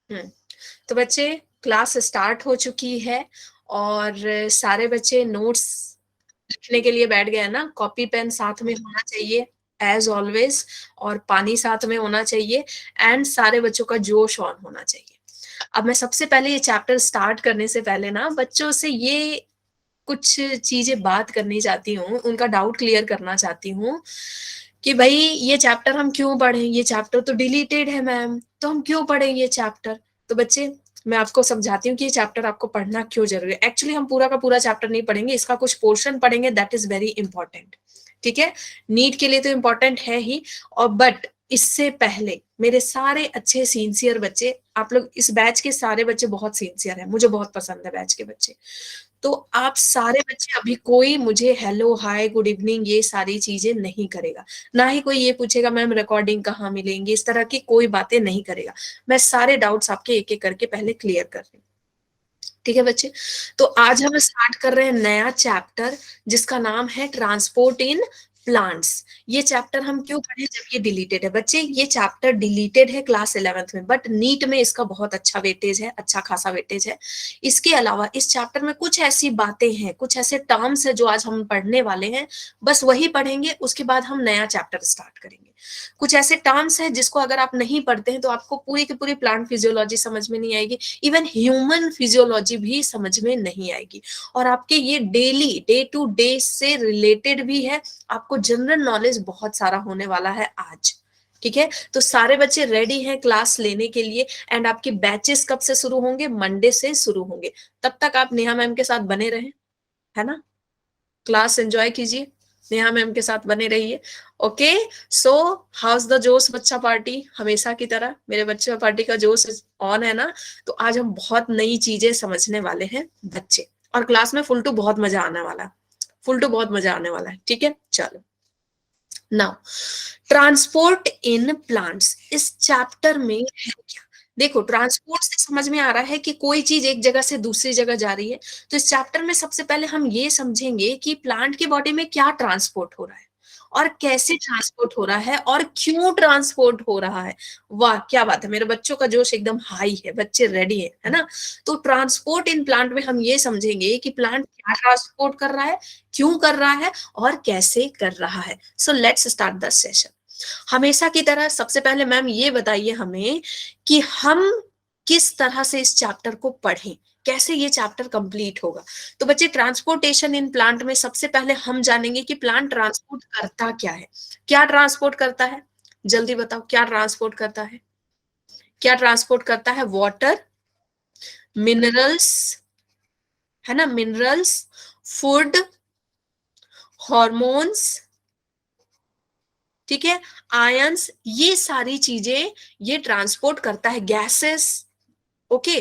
हम्म। तो बच्चे, class start हो चुकी है और सारे बच्चे नोट्स लिखने के लिए बैठ गए हैं ना। कॉपी पेन साथ में होना चाहिए एज ऑलवेज, और पानी साथ में होना चाहिए, एंड सारे बच्चों का जोश ऑन होना चाहिए। अब मैं सबसे पहले ये चैप्टर स्टार्ट करने से पहले ना बच्चों से ये कुछ चीजें बात करनी चाहती हूँ, उनका डाउट क्लियर करना चाहती हूँ कि भाई ये चैप्टर हम क्यों पढ़ें, ये चैप्टर तो डिलीटेड है मैम, तो हम क्यों पढ़ें ये चैप्टर। तो बच्चे, मैं आपको समझाती हूँ कि ये चैप्टर आपको पढ़ना क्यों जरूरी है। एक्चुअली हम पूरा का पूरा चैप्टर नहीं पढ़ेंगे, इसका कुछ पोर्शन पढ़ेंगे, दैट इज वेरी इंपॉर्टेंट। ठीक है, नीट के लिए तो इंपॉर्टेंट है ही, और बट इससे पहले मेरे सारे अच्छे सिंसियर बच्चे, आप लोग इस बैच के सारे बच्चे बहुत सिंसियर हैं, मुझे बहुत पसंद है बैच के बच्चे। तो आप सारे बच्चे, अभी कोई मुझे हेलो हाय गुड इवनिंग ये सारी चीजें नहीं करेगा, ना ही कोई ये पूछेगा मैम रिकॉर्डिंग कहाँ मिलेंगी, इस तरह की कोई बातें नहीं करेगा। मैं सारे डाउट्स आपके एक एक करके पहले क्लियर कर रही हूँ। ठीक है बच्चे, तो आज हम स्टार्ट कर रहे हैं नया चैप्टर जिसका नाम है ट्रांसपोर्ट इन प्लांट्स। ये चैप्टर हम क्यों पढ़े जब ये डिलीटेड है। बच्चे, ये चैप्टर डिलीटेड है क्लास 11th में, बट नीट में इसका बहुत अच्छा वेटेज है, अच्छा खासा वेटेज है। इसके अलावा इस चैप्टर में कुछ ऐसी बातें हैं, कुछ ऐसे टर्म्स है जो आज हम पढ़ने वाले हैं, बस वही पढ़ेंगे, उसके बाद हम नया चैप्टर स्टार्ट करेंगे। कुछ ऐसे टर्म्स हैं जिसको अगर आप नहीं पढ़ते हैं तो आपको पूरी की पूरी प्लांट फिजियोलॉजी समझ में नहीं आएगी, इवन ह्यूमन फिजियोलॉजी भी समझ में नहीं आएगी, और आपके ये डेली डे टू डे से रिलेटेड भी है। आपको जनरल नॉलेज बहुत सारा होने वाला है आज। ठीक है, तो सारे बच्चे रेडी हैं क्लास लेने के लिए, एंड आपके बैचेस कब से शुरू होंगे, मंडे से शुरू होंगे। तब तक आप नेहा मैम के साथ बने रहें, है ना, क्लास एंजॉय कीजिए, नेहा मैम के साथ बने रहिए। ओके, सो हाउस द जोश बच्चा पार्टी, हमेशा की तरह मेरे बच्चे पार्टी का जोश ऑन है ना। तो आज हम बहुत नई चीजें समझने वाले हैं बच्चे, और क्लास में फुल टू बहुत मजा आने वाला है, फुल टू बहुत मजा आने वाला है। ठीक है, चलो नाउ, ट्रांसपोर्ट इन प्लांट्स इस चैप्टर में है क्या। देखो, ट्रांसपोर्ट से समझ में आ रहा है कि कोई चीज एक जगह से दूसरी जगह जा रही है। तो इस चैप्टर में सबसे पहले हम ये समझेंगे कि प्लांट की बॉडी में क्या ट्रांसपोर्ट हो रहा है, और कैसे ट्रांसपोर्ट हो रहा है, और क्यों ट्रांसपोर्ट हो रहा है। वाह क्या बात है, मेरे बच्चों का जोश एकदम हाई है, बच्चे रेडी है ना। तो ट्रांसपोर्ट इन प्लांट में हम ये समझेंगे कि प्लांट क्या ट्रांसपोर्ट कर रहा है, क्यों कर रहा है, और कैसे कर रहा है। So let's start the session. हमेशा की तरह सबसे पहले मैम ये बताइए हमें कि हम किस तरह से इस चैप्टर को पढ़ें, कैसे ये चैप्टर कंप्लीट होगा। तो बच्चे, ट्रांसपोर्टेशन इन प्लांट में सबसे पहले हम जानेंगे कि प्लांट ट्रांसपोर्ट करता क्या है। क्या ट्रांसपोर्ट करता है, जल्दी बताओ क्या ट्रांसपोर्ट करता है। क्या ट्रांसपोर्ट करता है, वाटर, मिनरल्स, है ना, मिनरल्स, फूड, हॉर्मोन्स, ठीक है, आयंस, ये सारी चीजें ये ट्रांसपोर्ट करता है, गैसेस। ओके,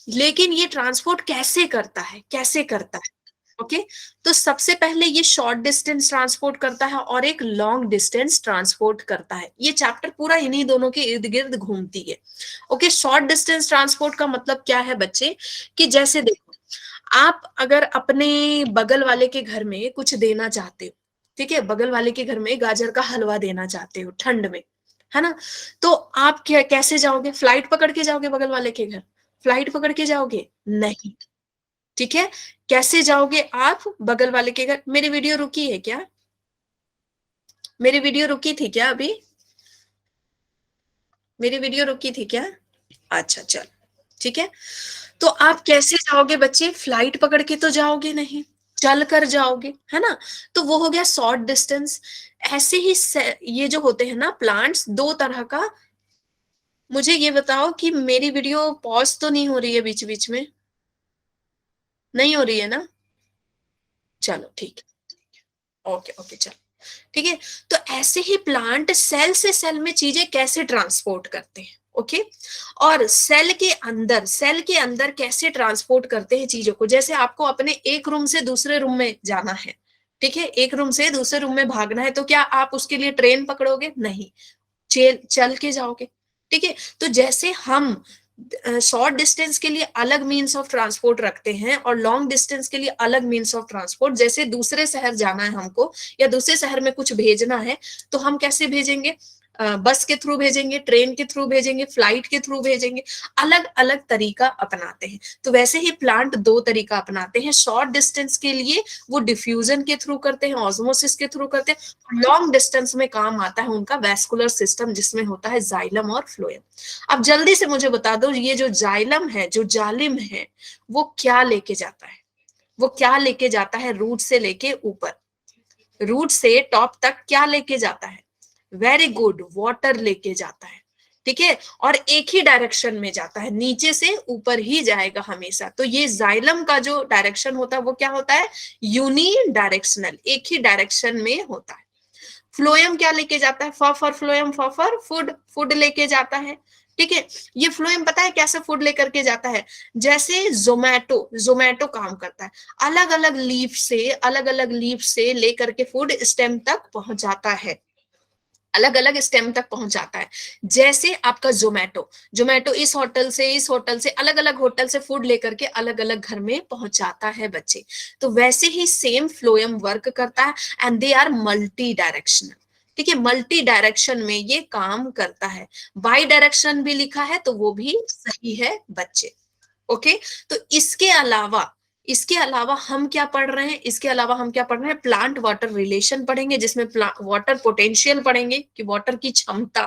लेकिन ये ट्रांसपोर्ट कैसे करता है, कैसे करता है। ओके, तो सबसे पहले ये शॉर्ट डिस्टेंस ट्रांसपोर्ट करता है और एक लॉन्ग डिस्टेंस ट्रांसपोर्ट करता है। ये चैप्टर पूरा इन्हीं दोनों के इर्द गिर्द घूमती है। ओके, शॉर्ट डिस्टेंस ट्रांसपोर्ट का मतलब क्या है बच्चे, कि जैसे देखो, आप अगर अपने बगल वाले के घर में कुछ देना चाहते हो, ठीक है, बगल वाले के घर में गाजर का हलवा देना चाहते हो ठंड में, है ना, तो आप क्या कैसे जाओगे, फ्लाइट पकड़ के जाओगे बगल वाले के घर, फ्लाइट पकड़ के जाओगे नहीं। ठीक है, कैसे जाओगे आप बगल वाले के घर। मेरी वीडियो रुकी है क्या, मेरी वीडियो रुकी थी क्या अभी, मेरी वीडियो रुकी थी क्या। अच्छा चल, ठीक है, तो आप कैसे जाओगे बच्चे, फ्लाइट पकड़ के तो जाओगे नहीं, चल कर जाओगे, है ना। तो वो हो गया शॉर्ट डिस्टेंस। ऐसे ही ये जो होते हैं ना प्लांट्स, दो तरह का। मुझे ये बताओ कि मेरी वीडियो पॉज तो नहीं हो रही है बीच बीच में, नहीं हो रही है ना। चलो ठीक है, ओके ओके चलो ठीक है। तो ऐसे ही प्लांट सेल से सेल में चीजें कैसे ट्रांसपोर्ट करते हैं। ओके, और सेल के अंदर कैसे ट्रांसपोर्ट करते हैं चीजों को। जैसे आपको अपने एक रूम से दूसरे रूम में जाना है, ठीक है, एक रूम से दूसरे रूम में भागना है, तो क्या आप उसके लिए ट्रेन पकड़ोगे, नहीं, चल चल के जाओगे। ठीक है, तो जैसे हम शॉर्ट डिस्टेंस के लिए अलग मीन्स ऑफ ट्रांसपोर्ट रखते हैं और लॉन्ग डिस्टेंस के लिए अलग मीन्स ऑफ ट्रांसपोर्ट, जैसे दूसरे शहर जाना है हमको या दूसरे शहर में कुछ भेजना है, तो हम कैसे भेजेंगे, बस के थ्रू भेजेंगे, ट्रेन के थ्रू भेजेंगे, फ्लाइट के थ्रू भेजेंगे, अलग अलग तरीका अपनाते हैं। तो वैसे ही प्लांट दो तरीका अपनाते हैं। शॉर्ट डिस्टेंस के लिए वो डिफ्यूजन के थ्रू करते हैं, ऑस्मोसिस के थ्रू करते हैं। लॉन्ग डिस्टेंस में काम आता है उनका वैस्कुलर सिस्टम, जिसमें होता है जाइलम और फ्लोएम। अब जल्दी से मुझे बता दो, ये जो जाइलम है, जो जालिम है, वो क्या लेके जाता है? वो क्या लेके जाता है? रूट से लेके ऊपर, रूट से टॉप तक क्या लेके जाता है? वेरी गुड, वाटर लेके जाता है। ठीक है, और एक ही डायरेक्शन में जाता है, नीचे से ऊपर ही जाएगा हमेशा। तो ये जाइलम का जो डायरेक्शन होता है वो क्या होता है? यूनी डायरेक्शनल, एक ही डायरेक्शन में होता है। फ्लोएम क्या लेके जाता है? For phloem, for food, food लेके जाता है। ठीक है, ये फ्लोएम पता है कैसे फूड लेकर के जाता है? जैसे जोमैटो, जोमैटो काम करता है, अलग अलग लीफ से, अलग अलग लीफ से लेकर के फूड स्टेम तक पहुंच जाता है, अलग अलग स्टेम तक पहुंच जाता है। जैसे आपका जोमैटो, जोमैटो इस होटल से, इस होटल से, अलग अलग होटल से फूड लेकर के अलग अलग घर में पहुंच जाता है बच्चे। तो वैसे ही सेम फ्लोएम वर्क करता है, and they are multi directional. ठीक है, मल्टी डायरेक्शन में ये काम करता है। बाई डायरेक्शन भी लिखा है तो वो भी सही है बच्चे। ओके, तो इसके अलावा हम क्या पढ़ रहे हैं? इसके अलावा हम क्या पढ़ रहे हैं? प्लांट वाटर रिलेशन पढ़ेंगे, जिसमें वाटर पोटेंशियल पढ़ेंगे कि वाटर की क्षमता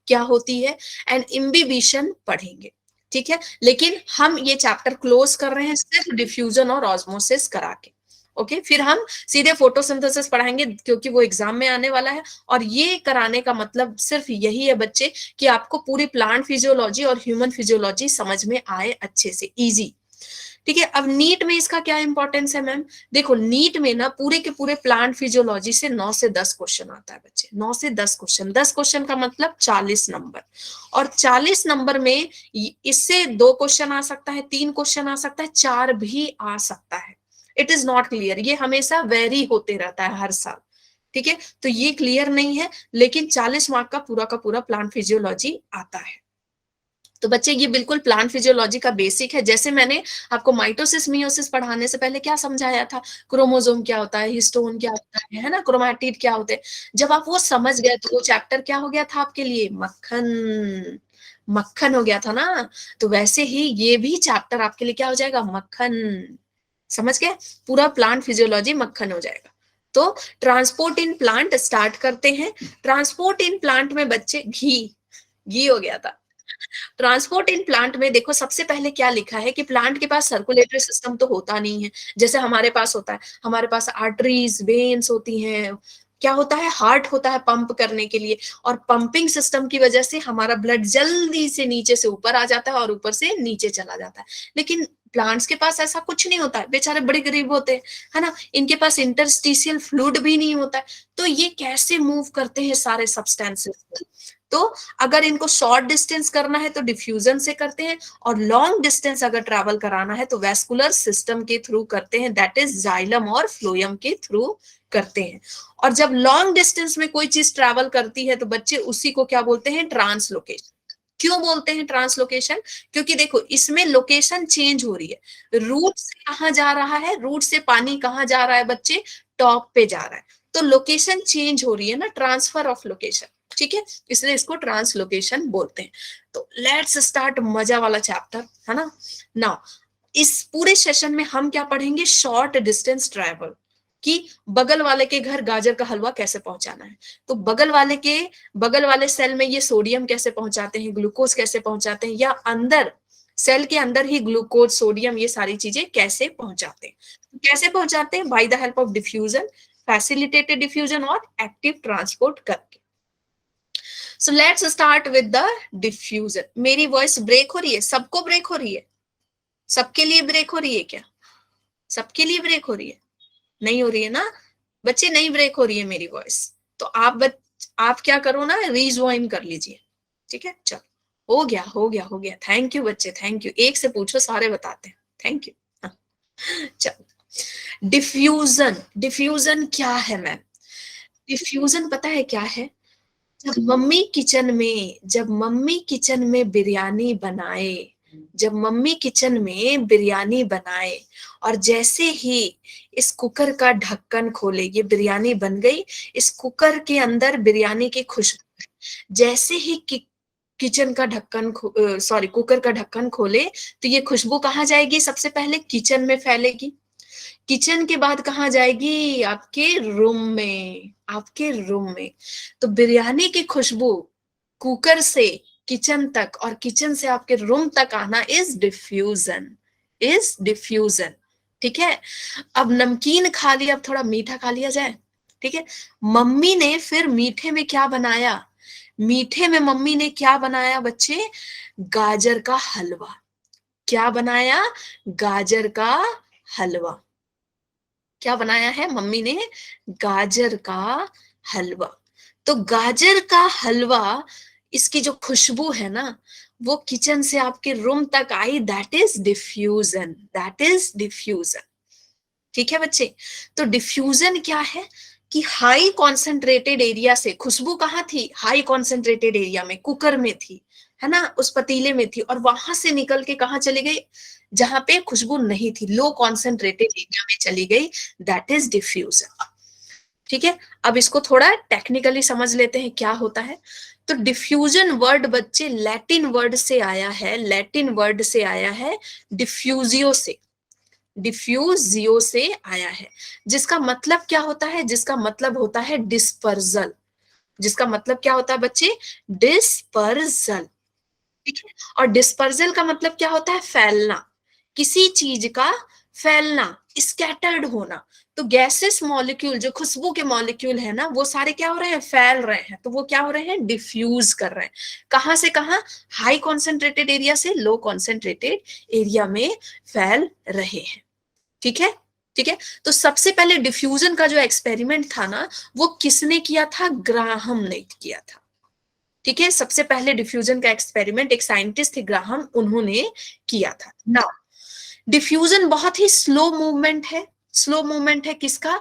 क्या होती है, एंड इम्बिबिशन पढ़ेंगे। ठीक है, लेकिन हम ये चैप्टर क्लोज कर रहे हैं सिर्फ डिफ्यूजन और ऑस्मोसिस करा के। ओके, फिर हम सीधे फोटोसिंथेसिस पढ़ाएंगे, क्योंकि वो एग्जाम में आने वाला है। और ये कराने का मतलब सिर्फ यही है बच्चे, कि आपको पूरी प्लांट फिजियोलॉजी और ह्यूमन फिजियोलॉजी समझ में आए अच्छे से, इजी। ठीक है, अब नीट में इसका क्या इंपॉर्टेंस है मैम? देखो, नीट में ना पूरे के पूरे प्लांट फिजियोलॉजी से 9 से 10 क्वेश्चन आता है बच्चे, 9 से 10 क्वेश्चन। 10 क्वेश्चन का मतलब 40 नंबर, और 40 नंबर में इससे 2 क्वेश्चन आ सकता है, 3 क्वेश्चन आ सकता है, 4 भी आ सकता है। इट इज नॉट क्लियर, ये हमेशा वेरी होते रहता है हर साल। ठीक है, तो ये क्लियर नहीं है, लेकिन 40 मार्क का पूरा प्लांट फिजियोलॉजी आता है। तो बच्चे ये बिल्कुल प्लांट फिजियोलॉजी का बेसिक है। जैसे मैंने आपको माइटोसिस मियोसिस पढ़ाने से पहले क्या समझाया था? क्रोमोसोम क्या होता है, हिस्टोन क्या होता है ना, क्रोमैटिड क्या होते हैं। जब आप वो समझ गए तो वो चैप्टर क्या हो गया था आपके लिए? मक्खन, मक्खन हो गया था ना। तो वैसे ही ये भी चैप्टर आपके लिए क्या हो जाएगा? मक्खन। समझ गए? पूरा प्लांट फिजियोलॉजी मक्खन हो जाएगा। तो ट्रांसपोर्ट इन प्लांट स्टार्ट करते हैं। ट्रांसपोर्ट इन प्लांट में बच्चे घी, घी हो गया था। ट्रांसपोर्ट इन प्लांट में देखो, सबसे पहले क्या लिखा है कि प्लांट के पास सर्कुलेटरी सिस्टम तो होता नहीं है, जैसे हमारे पास होता है। हमारे पास आर्टरीज, वेन्स होती हैं, क्या होता है? हार्ट होता है पंप करने के लिए, और पंपिंग सिस्टम की वजह से हमारा ब्लड जल्दी से नीचे से ऊपर आ जाता है और ऊपर से नीचे चला जाता है। लेकिन प्लांट्स के पास ऐसा कुछ नहीं होता है, बेचारे बड़े गरीब होते हैं, है ना। इनके पास इंटरस्टिशियल फ्लूइड भी नहीं होता है। तो ये कैसे मूव करते हैं सारे सब्सटेंसेस? तो अगर इनको शॉर्ट डिस्टेंस करना है तो डिफ्यूजन से करते हैं, और लॉन्ग डिस्टेंस अगर ट्रैवल कराना है तो वेस्कुलर सिस्टम के थ्रू करते हैं, दैट इज जाइलम और फ्लोएम के थ्रू करते हैं। और जब लॉन्ग डिस्टेंस में कोई चीज ट्रैवल करती है तो बच्चे उसी को क्या बोलते हैं? ट्रांसलोकेशन। क्यों बोलते हैं ट्रांसलोकेशन? क्योंकि देखो, इसमें लोकेशन चेंज हो रही है। रूट से कहां जा रहा है? रूट से पानी कहां जा रहा है बच्चे? टॉप पे जा रहा है। तो लोकेशन चेंज हो रही है ना, ट्रांसफर ऑफ लोकेशन। ठीक है, इसलिए इसको ट्रांसलोकेशन बोलते हैं। तो लेट्स स्टार्ट मजा वाला चैप्टर, है ना। नाउ इस पूरे सेशन में हम क्या पढ़ेंगे? शॉर्ट डिस्टेंस ट्रैवल, कि बगल वाले के घर गाजर का हलवा कैसे पहुंचाना है। तो बगल वाले सेल में ये सोडियम कैसे पहुंचाते हैं, ग्लूकोज कैसे पहुंचाते हैं, या अंदर सेल के अंदर ही ग्लूकोज, सोडियम, ये सारी चीजें कैसे पहुंचाते हैं? कैसे पहुंचाते हैं? By the help of diffusion, facilitated diffusion और एक्टिव ट्रांसपोर्ट करके। So let's start with the diffusion. मेरी वॉइस ब्रेक हो रही है? सबको ब्रेक हो रही है? सबके लिए ब्रेक हो रही है क्या? सबके लिए ब्रेक हो रही है? नहीं हो रही है ना बच्चे? नहीं ब्रेक हो रही है मेरी वॉइस? तो आप क्या करो ना, रीज्वाइन कर लीजिए। ठीक है, चलो, हो गया हो गया हो गया। थैंक यू बच्चे, थैंक यू। एक से पूछो, सारे बताते हैं। Thank you. चलो, डिफ्यूजन, डिफ्यूजन क्या है मैम? डिफ्यूजन पता है क्या है? जब मम्मी किचन में बिरयानी बनाए, जब मम्मी किचन में बिरयानी बनाए और जैसे ही इस कुकर का ढक्कन खोले, ये बिरयानी बन गई, इस कुकर के अंदर बिरयानी की खुशबू, जैसे ही किचन का ढक्कन सॉरी कुकर का ढक्कन खोले, तो ये खुशबू कहाँ जाएगी? सबसे पहले किचन में फैलेगी। किचन के बाद कहाँ जाएगी? आपके रूम में, आपके रूम में। तो बिरयानी की खुशबू कुकर से किचन तक और किचन से आपके रूम तक आना इज डिफ्यूजन, इज डिफ्यूजन। ठीक है। अब नमकीन खा लिया, अब थोड़ा मीठा खा लिया जाए। ठीक है। मम्मी ने फिर मीठे में क्या बनाया? मीठे में मम्मी ने क्या बनाया बच्चे? गाजर का हलवा। क्या बनाया? गाजर का हलवा। क्या बनाया है मम्मी ने? गाजर का हलवा। तो गाजर का हलवा, इसकी जो खुशबू है ना, वो किचन से आपके रूम तक आई, that is diffusion, that is diffusion. ठीक है बच्चे। तो डिफ्यूजन क्या है कि हाई कॉन्सेंट्रेटेड एरिया से, खुशबू कहाँ थी? हाई कॉन्सेंट्रेटेड एरिया में, कुकर में थी, है ना, उस पतीले में थी, और वहां से निकल के कहाँ चली गई? जहां पे खुशबू नहीं थी, लो कॉन्सेंट्रेटेड एरिया में चली गई, दैट इज डिफ्यूजन। ठीक है। अब इसको थोड़ा टेक्निकली समझ लेते हैं क्या होता है। तो डिफ्यूजन वर्ड बच्चे लैटिन वर्ड से आया है, लैटिन वर्ड से आया है डिफ्यूजियो से, डिफ्यूजियो से आया है, जिसका मतलब क्या होता है? जिसका मतलब होता है डिस्पर्जल। जिसका मतलब क्या होता है बच्चे? डिस्पर्जल। ठीक है। और डिस्पर्जल का मतलब क्या होता है? फैलना, किसी चीज का फैलना, स्कैटर्ड होना। तो गैसेस मॉलिक्यूल, जो खुशबू के मॉलिक्यूल है ना, वो सारे क्या हो रहे हैं? फैल रहे हैं। तो वो क्या हो रहे हैं? डिफ्यूज कर रहे हैं। कहां से कहां? हाई कॉन्सेंट्रेटेड एरिया से लो कॉन्सेंट्रेटेड एरिया में फैल रहे हैं। ठीक है। ठीक है। तो सबसे पहले डिफ्यूजन का जो एक्सपेरिमेंट था ना, वो किसने किया था? ग्राहम ने किया था। ठीक है। सबसे पहले डिफ्यूजन का एक्सपेरिमेंट एक साइंटिस्ट थे ग्राहम, उन्होंने किया था। नाउ डिफ्यूजन बहुत ही स्लो मूवमेंट है। स्लो मूवमेंट है किसका?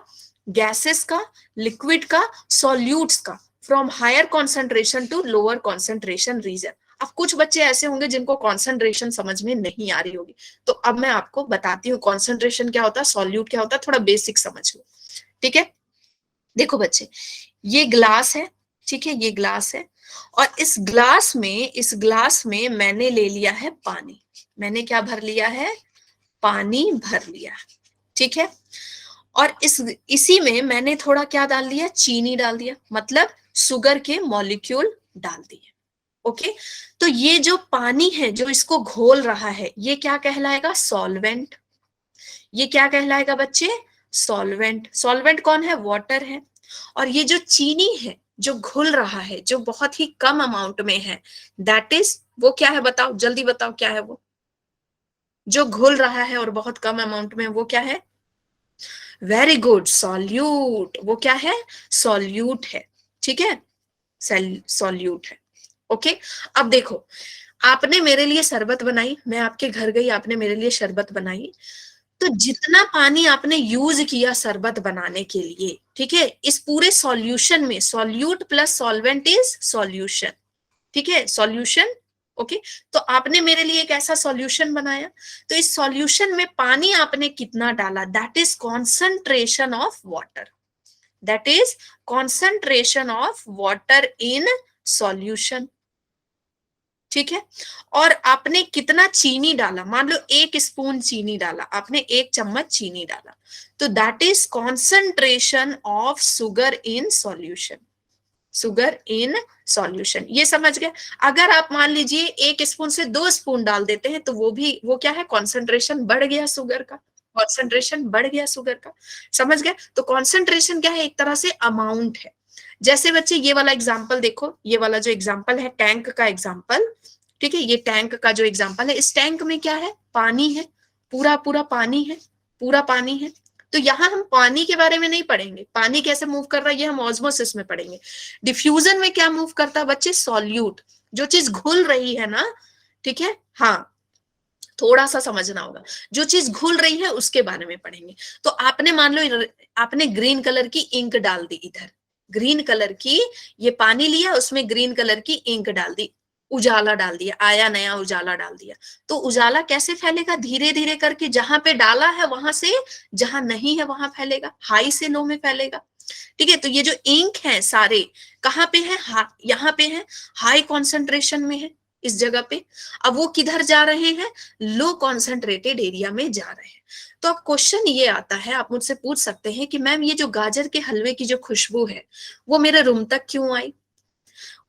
गैसेस का, लिक्विड का, सॉल्यूट्स का, from higher concentration to lower concentration region. अब कुछ बच्चे ऐसे होंगे जिनको कॉन्सेंट्रेशन समझ में नहीं आ रही होगी, तो अब मैं आपको बताती हूँ कॉन्सेंट्रेशन क्या होता है, सॉल्यूट क्या होता है, थोड़ा बेसिक समझ लो। ठीक है। देखो बच्चे, ये ग्लास है। ठीक है। ये ग्लास है, और इस ग्लास में मैंने ले लिया है पानी। मैंने क्या भर लिया है? पानी भर लिया। ठीक है। और इसी में मैंने थोड़ा क्या डाल दिया? चीनी डाल दिया, मतलब शुगर के मॉलिक्यूल डाल दिए। ओके। तो ये जो पानी है जो इसको घोल रहा है, ये क्या कहलाएगा? सॉल्वेंट। ये क्या कहलाएगा बच्चे? सॉल्वेंट। सॉल्वेंट कौन है? वाटर है। और ये जो चीनी है जो घुल रहा है, जो बहुत ही कम अमाउंट में है, दैट इज, वो क्या है? बताओ, जल्दी बताओ क्या है वो जो घुल रहा है और बहुत कम अमाउंट में? वो क्या है? Very good, solute. वो क्या है? सॉल्यूट है। ठीक है। सॉल्यूट है। ओके। अब देखो, आपने मेरे लिए शरबत बनाई, मैं आपके घर गई, आपने मेरे लिए शरबत बनाई। तो जितना पानी आपने यूज किया शरबत बनाने के लिए, ठीक है, इस पूरे सॉल्यूशन में, solute plus solvent is solution. ठीक है। सॉल्यूशन। ओके। तो आपने मेरे लिए एक ऐसा सॉल्यूशन बनाया, तो इस सॉल्यूशन में पानी आपने कितना डाला? That is concentration of water, that is concentration of water in solution. ठीक है। और आपने कितना चीनी डाला? मान लो 1 स्पून चीनी डाला आपने, 1 चम्मच चीनी डाला, तो that is concentration of sugar in solution, sugar in solution. ये समझ गए? अगर आप मान लीजिए 1 स्पून से 2 स्पून डाल देते हैं, तो वो क्या है? कॉन्सेंट्रेशन बढ़ गया शुगर का, कॉन्सेंट्रेशन बढ़ गया शुगर का। समझ गए? तो कॉन्सेंट्रेशन क्या है? एक तरह से अमाउंट है। जैसे बच्चे ये वाला एग्जाम्पल देखो, ये वाला जो एग्जाम्पल है टैंक का एग्जाम्पल। ठीक है। ये टैंक का जो एग्जाम्पल है, इस टैंक में क्या है? पानी है, पूरा पूरा पानी है, पूरा पानी है। तो यहां हम पानी के बारे में नहीं पढ़ेंगे, पानी कैसे मूव कर रहा है ये हम ऑस्मोसिस में पढ़ेंगे। डिफ्यूजन में क्या मूव करता है बच्चे? सॉल्यूट, जो चीज घुल रही है ना। ठीक है। हाँ, थोड़ा सा समझना होगा, जो चीज घुल रही है उसके बारे में पढ़ेंगे। तो आपने मान लो आपने ग्रीन कलर की इंक डाल दी इधर, ग्रीन कलर की, ये पानी लिया, उसमें ग्रीन कलर की इंक डाल दी, उजाला डाल दिया, आया नया उजाला डाल दिया। तो उजाला कैसे फैलेगा? धीरे धीरे करके, जहां पे डाला है वहां से, जहां नहीं है वहां फैलेगा, हाई से लो में फैलेगा। ठीक है, तो ये जो इंक है सारे कहाँ पे है? यहाँ पे है, हाई कॉन्सेंट्रेशन में है इस जगह पे। अब वो किधर जा रहे हैं? लो कॉन्सेंट्रेटेड एरिया में जा रहे हैं। तो अब क्वेश्चन ये आता है, आप मुझसे पूछ सकते हैं कि मैम ये जो गाजर के हलवे की जो खुशबू है वो मेरे रूम तक क्यों आई?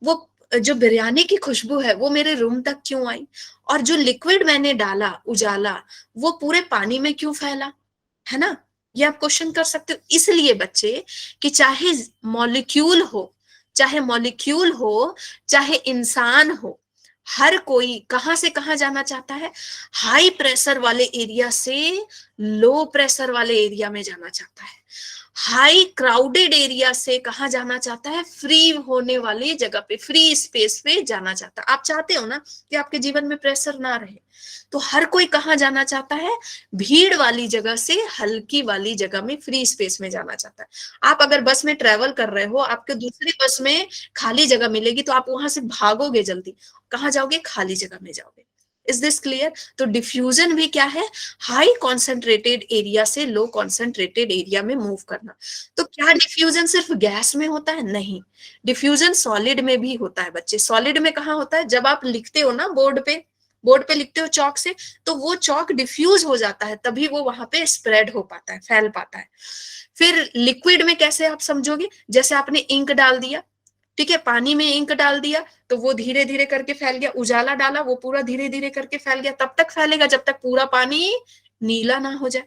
वो जो बिरयानी की खुशबू है वो मेरे रूम तक क्यों आई? और जो लिक्विड मैंने डाला उजाला, वो पूरे पानी में क्यों फैला? है ना? ये आप क्वेश्चन कर सकते हो। इसलिए बच्चे कि चाहे मॉलिक्यूल हो, चाहे इंसान हो, हर कोई कहां से कहां जाना चाहता है? हाई प्रेशर वाले एरिया से लो प्रेशर वाले एरिया में जाना चाहता है। हाई क्राउडेड एरिया से कहा जाना चाहता है? फ्री होने वाली जगह पे, फ्री स्पेस पे जाना चाहता है। आप चाहते हो ना कि आपके जीवन में प्रेशर ना रहे, तो हर कोई कहाँ जाना चाहता है? भीड़ वाली जगह से हल्की वाली जगह में, फ्री स्पेस में जाना चाहता है। आप अगर बस में ट्रेवल कर रहे हो, आपके दूसरी बस में खाली जगह मिलेगी तो आप वहां से भागोगे जल्दी, कहाँ जाओगे? खाली जगह में जाओगे। Is this clear? तो डिफ्यूजन भी क्या है? हाई कॉन्सेंट्रेटेड एरिया से लो कॉन्सेंट्रेटेड एरिया में मूव करना। तो क्या डिफ्यूजन सिर्फ गैस में होता है? नहीं, डिफ्यूजन सॉलिड में भी होता है बच्चे। सॉलिड में कहाँ होता है? जब आप लिखते हो ना बोर्ड पे लिखते हो चौक से, तो वो चौक डिफ्यूज हो जाता है, तभी वो वहां पे स्प्रेड हो पाता है, फैल पाता है। फिर लिक्विड में कैसे आप समझोगे? जैसे आपने इंक डाल दिया, ठीक है, पानी में इंक डाल दिया तो वो धीरे धीरे करके फैल गया, उजाला डाला वो पूरा धीरे धीरे करके फैल गया। तब तक फैलेगा जब तक पूरा पानी नीला ना हो जाए।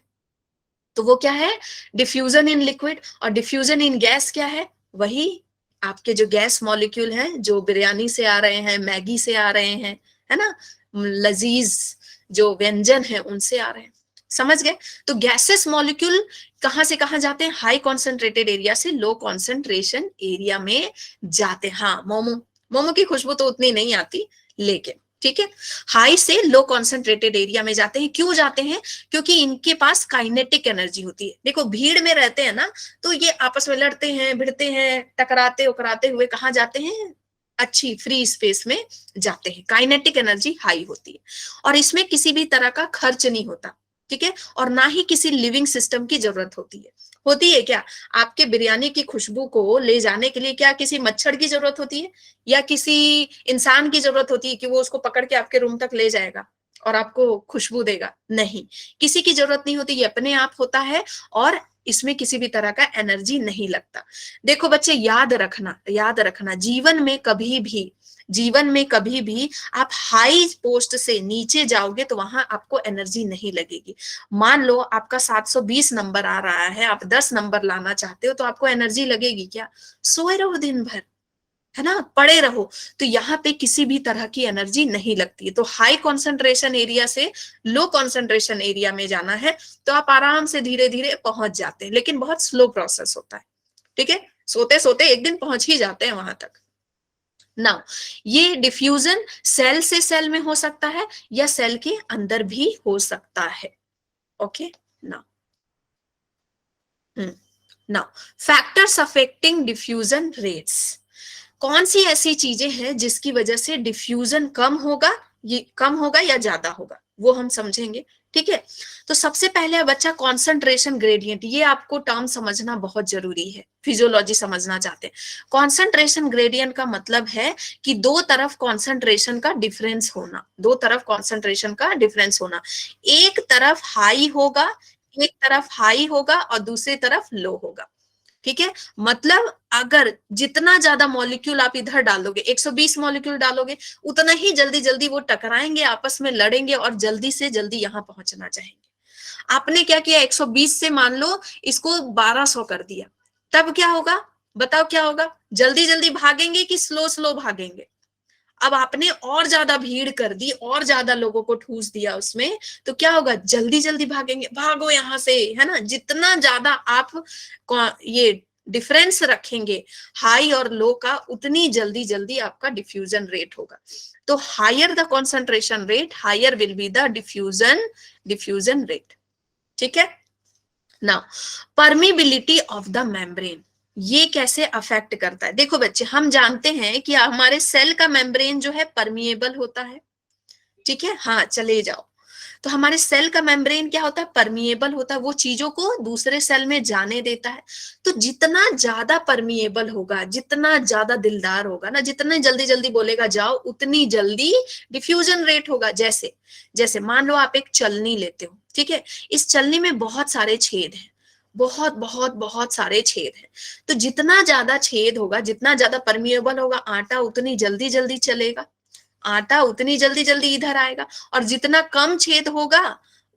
तो वो क्या है? Diffusion in liquid. और डिफ्यूजन इन गैस क्या है? वही आपके जो गैस मॉलिक्यूल हैं, जो बिरयानी से आ रहे हैं, मैगी से आ रहे हैं, है ना, लजीज जो व्यंजन है उनसे आ रहे हैं। समझ गए? तो गैसेस मॉलिक्यूल कहां से कहां जाते हैं? हाई कॉन्सेंट्रेटेड एरिया से लो कॉन्सेंट्रेशन एरिया में जाते हैं। हाँ, मोमो की खुशबू तो उतनी नहीं आती, लेकिन ठीक है, हाई से लो कॉन्सेंट्रेटेड एरिया में जाते हैं। क्यों जाते हैं? क्योंकि इनके पास काइनेटिक एनर्जी होती है। देखो भीड़ में रहते हैं ना, तो ये आपस में लड़ते हैं, भिड़ते हैं, टकराते उकराते हुए कहाँ जाते हैं? अच्छी फ्री स्पेस में जाते हैं। काइनेटिक एनर्जी हाई होती है और इसमें किसी भी तरह का खर्च नहीं होता, ठीक है, और ना ही किसी लिविंग सिस्टम की जरूरत होती है। होती है क्या? आपके बिरयानी की खुशबू को ले जाने के लिए क्या किसी मच्छर की जरूरत होती है या किसी इंसान की जरूरत होती है कि वो उसको पकड़ के आपके रूम तक ले जाएगा और आपको खुशबू देगा? नहीं, किसी की जरूरत नहीं होती, ये अपने आप होता है और इसमें किसी भी तरह का एनर्जी नहीं लगता। देखो बच्चे, याद रखना, जीवन में कभी भी आप हाई पोस्ट से नीचे जाओगे तो वहां आपको एनर्जी नहीं लगेगी। मान लो आपका 720 नंबर आ रहा है, आप 10 नंबर लाना चाहते हो, तो आपको एनर्जी लगेगी क्या? सोए रहो दिन भर, है ना, पड़े रहो, तो यहाँ पे किसी भी तरह की एनर्जी नहीं लगती है। तो हाई कॉन्सेंट्रेशन एरिया से लो कॉन्सेंट्रेशन एरिया में जाना है तो आप आराम से धीरे धीरे पहुंच जाते हैं, लेकिन बहुत स्लो प्रोसेस होता है। ठीक है, सोते सोते एक दिन पहुंच ही जाते हैं वहां तक। नाउ ये डिफ्यूजन सेल से सेल में हो सकता है या सेल के अंदर भी हो सकता है। Okay, now now factors affecting diffusion rates. कौन सी ऐसी चीजें हैं जिसकी वजह से डिफ्यूजन कम होगा या ज्यादा होगा, वो हम समझेंगे। ठीक है, तो सबसे पहले बच्चा कॉन्सेंट्रेशन ग्रेडियंट, ये आपको टर्म समझना बहुत जरूरी है, फिजियोलॉजी समझना चाहते हैं। कॉन्सेंट्रेशन ग्रेडियंट का मतलब है कि दो तरफ कॉन्सेंट्रेशन का डिफरेंस होना, एक तरफ हाई होगा, एक तरफ हाई होगा और दूसरी तरफ लो होगा। ठीक है, मतलब अगर जितना ज्यादा मॉलिक्यूल आप इधर डालोगे, 120 मॉलिक्यूल डालोगे, उतना ही जल्दी जल्दी वो टकराएंगे, आपस में लड़ेंगे और जल्दी से जल्दी यहां पहुंचना चाहेंगे। आपने क्या किया? 120 से मान लो इसको 1200 कर दिया, तब क्या होगा? बताओ क्या होगा? जल्दी जल्दी भागेंगे कि स्लो स्लो भागेंगे? अब आपने और ज्यादा भीड़ कर दी, और ज्यादा लोगों को ठूस दिया उसमें, तो क्या होगा? जल्दी जल्दी भागेंगे, भागो यहां से, है ना। जितना ज्यादा आप ये डिफरेंस रखेंगे हाई और लो का, उतनी जल्दी जल्दी आपका डिफ्यूजन रेट होगा। तो higher the concentration rate, higher will be the diffusion rate. ठीक है, now permeability of the membrane. ये कैसे अफेक्ट करता है? देखो बच्चे, हम जानते हैं कि हमारे सेल का मेम्ब्रेन जो है परमिएबल होता है, ठीक है, हाँ चले जाओ। तो हमारे सेल का मेम्ब्रेन क्या होता है? परमिएबल होता है, वो चीजों को दूसरे सेल में जाने देता है। तो जितना ज्यादा परमिएबल होगा, जितना ज्यादा दिलदार होगा ना, जितने जल्दी जल्दी बोलेगा जाओ, उतनी जल्दी डिफ्यूजन रेट होगा। जैसे जैसे मान लो आप एक चलनी लेते हो, ठीक है, इस चलनी में बहुत सारे छेद हैं, बहुत बहुत बहुत सारे छेद हैं। तो जितना ज्यादा छेद होगा, जितना ज्यादा परमिएबल होगा आटा, उतनी जल्दी जल्दी चलेगा, आटा उतनी जल्दी जल्दी इधर आएगा। और जितना कम छेद होगा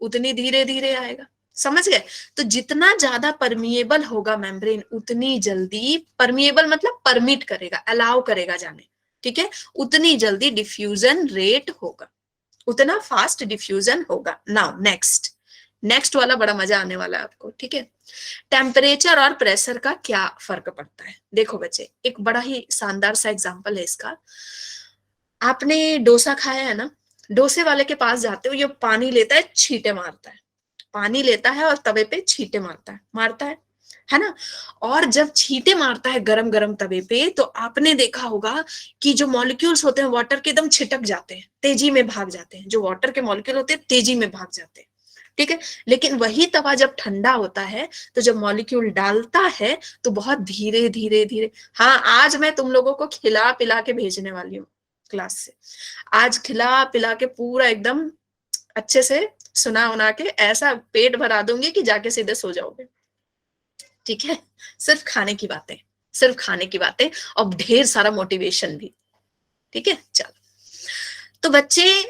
उतनी धीरे धीरे आएगा। समझ गए? तो जितना ज्यादा परमिएबल होगा मेम्ब्रेन, उतनी जल्दी, परमिएबल मतलब परमिट करेगा, अलाउ करेगा जाने, ठीक है, उतनी जल्दी डिफ्यूजन रेट होगा, उतना फास्ट डिफ्यूजन होगा। नाउ नेक्स्ट, नेक्स्ट वाला बड़ा मजा आने वाला है आपको, ठीक है। टेम्परेचर और प्रेशर का क्या फर्क पड़ता है? देखो बच्चे, एक बड़ा ही शानदार सा एग्जांपल है इसका। आपने डोसा खाया है ना? डोसे वाले के पास जाते हो, ये पानी लेता है, छींटे मारता है, पानी लेता है और तवे पे छींटे मारता है ना? और जब छींटे मारता है गरम गरम तवे पे, तो आपने देखा होगा कि जो मॉलिक्यूल्स होते हैं वाटर के, एकदम छिटक जाते हैं, तेजी में भाग जाते हैं, जो वाटर के मॉलिक्यूल होते हैं तेजी में भाग जाते हैं, ठीक है। लेकिन वही तवा जब ठंडा होता है, तो जब मॉलिक्यूल डालता है तो बहुत धीरे धीरे धीरे। हाँ, आज मैं तुम लोगों को खिला पिला के भेजने वाली हूँ क्लास से, आज खिला पिला के पूरा एकदम अच्छे से सुना उना के ऐसा पेट भरा दूंगी कि जाके सीधे सो जाओगे, ठीक है। सिर्फ खाने की बातें, सिर्फ खाने की बातें, और ढेर सारा मोटिवेशन भी, ठीक है। चलो, तो बच्चे,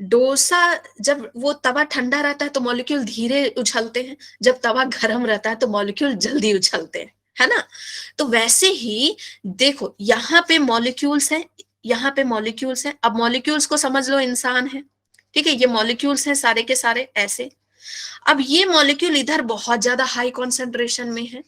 डोसा, जब वो तवा ठंडा रहता है तो मॉलिक्यूल धीरे उछलते हैं, जब तवा गर्म रहता है तो मॉलिक्यूल जल्दी उछलते हैं, है ना? तो वैसे ही देखो, यहाँ पे मॉलिक्यूल्स हैं, यहाँ पे मॉलिक्यूल्स हैं। अब मॉलिक्यूल्स को समझ लो इंसान है, ठीक है, ये मॉलिक्यूल्स हैं सारे के सारे ऐसे। अब ये मॉलिक्यूल इधर बहुत ज्यादा हाई कॉन्सेंट्रेशन में है,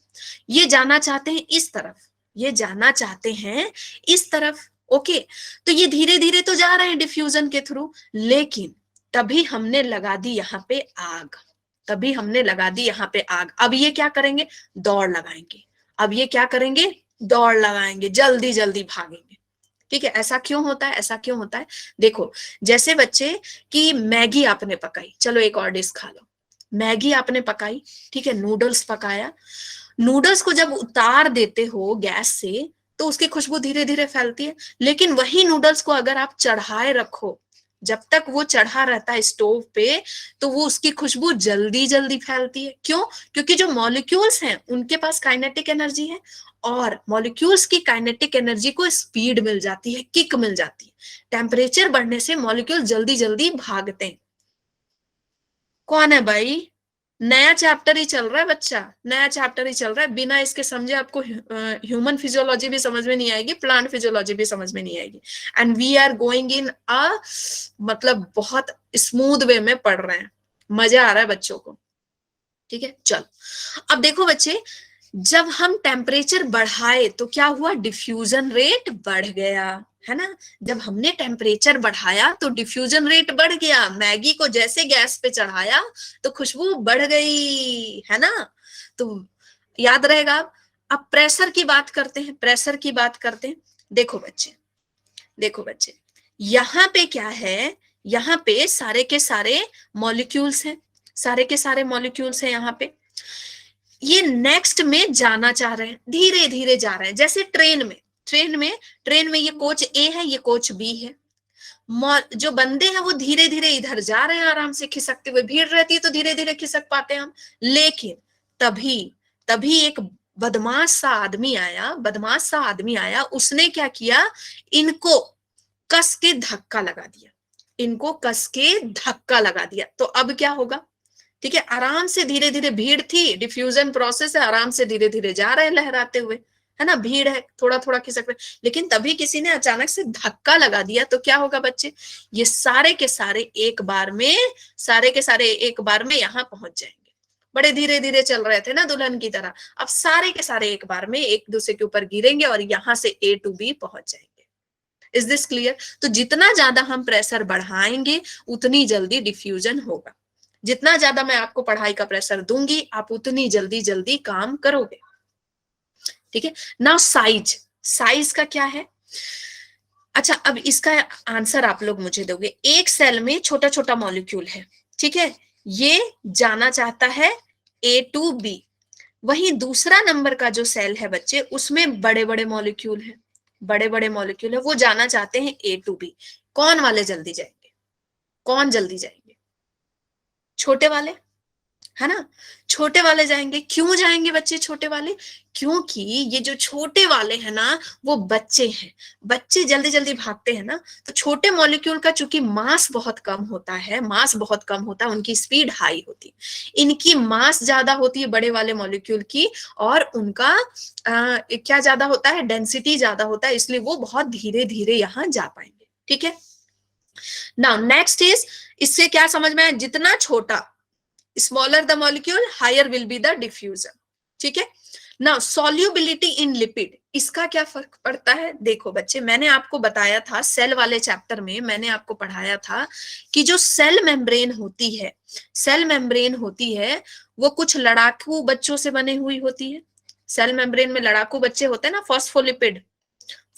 ये जाना चाहते हैं इस तरफ, ये जाना चाहते हैं इस तरफ, ओके। तो ये धीरे धीरे तो जा रहे हैं डिफ्यूजन के थ्रू, लेकिन तभी हमने लगा दी यहाँ पे आग, तभी हमने लगा दी यहाँ पे आग। अब ये क्या करेंगे? दौड़ लगाएंगे। अब ये क्या करेंगे? दौड़ लगाएंगे, जल्दी जल्दी भागेंगे, ठीक है। ऐसा क्यों होता है? ऐसा क्यों होता है? देखो, जैसे बच्चे कि मैगी आपने पकाई, चलो एक और डिश खा लो, मैगी आपने पकाई, ठीक है, नूडल्स पकाया, नूडल्स को जब उतार देते हो गैस से तो उसकी खुशबू धीरे धीरे फैलती है। लेकिन वही नूडल्स को अगर आप चढ़ाए रखो, जब तक वो चढ़ा रहता है स्टोव पे, तो वो उसकी खुशबू जल्दी जल्दी फैलती है। क्यों? क्योंकि जो मॉलिक्यूल्स हैं उनके पास काइनेटिक एनर्जी है, और मॉलिक्यूल्स की काइनेटिक एनर्जी को स्पीड मिल जाती है, किक मिल जाती है। टेम्परेचर बढ़ने से मॉलिक्यूल जल्दी जल्दी भागते हैं। कौन है भाई? नया चैप्टर ही चल रहा है बच्चा, नया चैप्टर ही चल रहा है, बिना इसके समझे आपको ह्यूमन फिजियोलॉजी भी समझ में नहीं आएगी, प्लांट फिजियोलॉजी भी समझ में नहीं आएगी। And we are going in a, मतलब बहुत स्मूथ वे में पढ़ रहे हैं, मजा आ रहा है बच्चों को, ठीक है। चलो, अब देखो बच्चे, जब हम टेम्परेचर बढ़ाए तो क्या हुआ? डिफ्यूजन रेट बढ़ गया, है ना? जब हमने टेम्परेचर बढ़ाया तो डिफ्यूजन रेट बढ़ गया, मैगी को जैसे गैस पे चढ़ाया तो खुशबू बढ़ गई, है ना? तो याद रहेगा। अब प्रेशर की बात करते हैं, प्रेशर की बात करते हैं। देखो बच्चे, देखो बच्चे, यहाँ पे क्या है? यहाँ पे सारे के सारे मॉलिक्यूल्स हैं, सारे के सारे मॉलिक्यूल्स हैं यहाँ पे। ये नेक्स्ट में जाना चाह रहे हैं, धीरे धीरे जा रहे हैं, जैसे ट्रेन में, ट्रेन में ये कोच ए है, ये कोच बी है। जो बंदे हैं वो धीरे धीरे इधर जा रहे हैं, आराम से खिसकते हुए, भीड़ रहती है तो धीरे धीरे खिसक पाते हैं हम। लेकिन तभी तभी एक बदमाश सा आदमी आया, बदमाश सा आदमी आया, उसने क्या किया? इनको कस के धक्का लगा दिया, इनको कस के धक्का लगा दिया। तो अब क्या होगा? ठीक है, आराम से धीरे धीरे, भीड़ थी, डिफ्यूजन प्रोसेस है, आराम से धीरे धीरे जा रहे हैं लहराते हुए, है ना? भीड़ है, थोड़ा थोड़ा खिसक रहे, लेकिन तभी किसी ने अचानक से धक्का लगा दिया तो क्या होगा बच्चे? ये सारे के सारे एक बार में, सारे के सारे एक बार में यहाँ पहुंच जाएंगे। बड़े धीरे धीरे चल रहे थे ना दुल्हन की तरह, अब सारे के सारे एक बार में एक दूसरे के ऊपर गिरेंगे और यहाँ से A to B पहुंच जाएंगे। Is this clear? तो जितना ज्यादा हम प्रेशर बढ़ाएंगे उतनी जल्दी डिफ्यूजन होगा, जितना ज्यादा मैं आपको पढ़ाई का प्रेशर दूंगी आप उतनी जल्दी जल्दी काम करोगे। ठीक है। नाउ साइज, साइज का क्या है? अच्छा, अब इसका आंसर आप लोग मुझे दोगे। एक सेल में छोटा छोटा मॉलिक्यूल है, ठीक है, ये जाना चाहता है ए टू बी। वहीं दूसरा नंबर का जो सेल है बच्चे, उसमें बड़े बड़े मॉलिक्यूल है, बड़े बड़े मॉलिक्यूल है, वो जाना चाहते हैं ए टू बी। कौन वाले जल्दी जाएंगे? कौन जल्दी जाएंगे? छोटे वाले, है ना, छोटे वाले जाएंगे। क्यों जाएंगे बच्चे छोटे वाले? क्योंकि ये जो छोटे वाले हैं ना, वो बच्चे हैं, बच्चे जल्दी जल्दी भागते हैं ना, तो छोटे मॉलिक्यूल का चूंकि मास बहुत कम होता है, मास बहुत कम होता है, उनकी स्पीड हाई होती है, इनकी मास ज्यादा होती है बड़े वाले मॉलिक्यूल की, और उनका क्या ज्यादा होता है, डेंसिटी ज्यादा होता है, इसलिए वो बहुत धीरे धीरे यहां जा पाएंगे। ठीक है, नाउ नेक्स्ट इज, इससे क्या समझ में आया? जितना छोटा, smaller the molecule, higher will be the diffusion. ठीक है, नाउ सॉल्युबिलिटी इन लिपिड, इसका क्या फर्क पड़ता है? देखो बच्चे, मैंने आपको बताया था सेल वाले चैप्टर में, मैंने आपको पढ़ाया था कि जो सेल मेम्ब्रेन होती है, सेल मेम्ब्रेन होती है, वो कुछ लड़ाकू बच्चों से बनी हुई होती है। सेल मेम्ब्रेन में लड़ाकू बच्चे होते हैं ना, फॉस्फोलिपिड,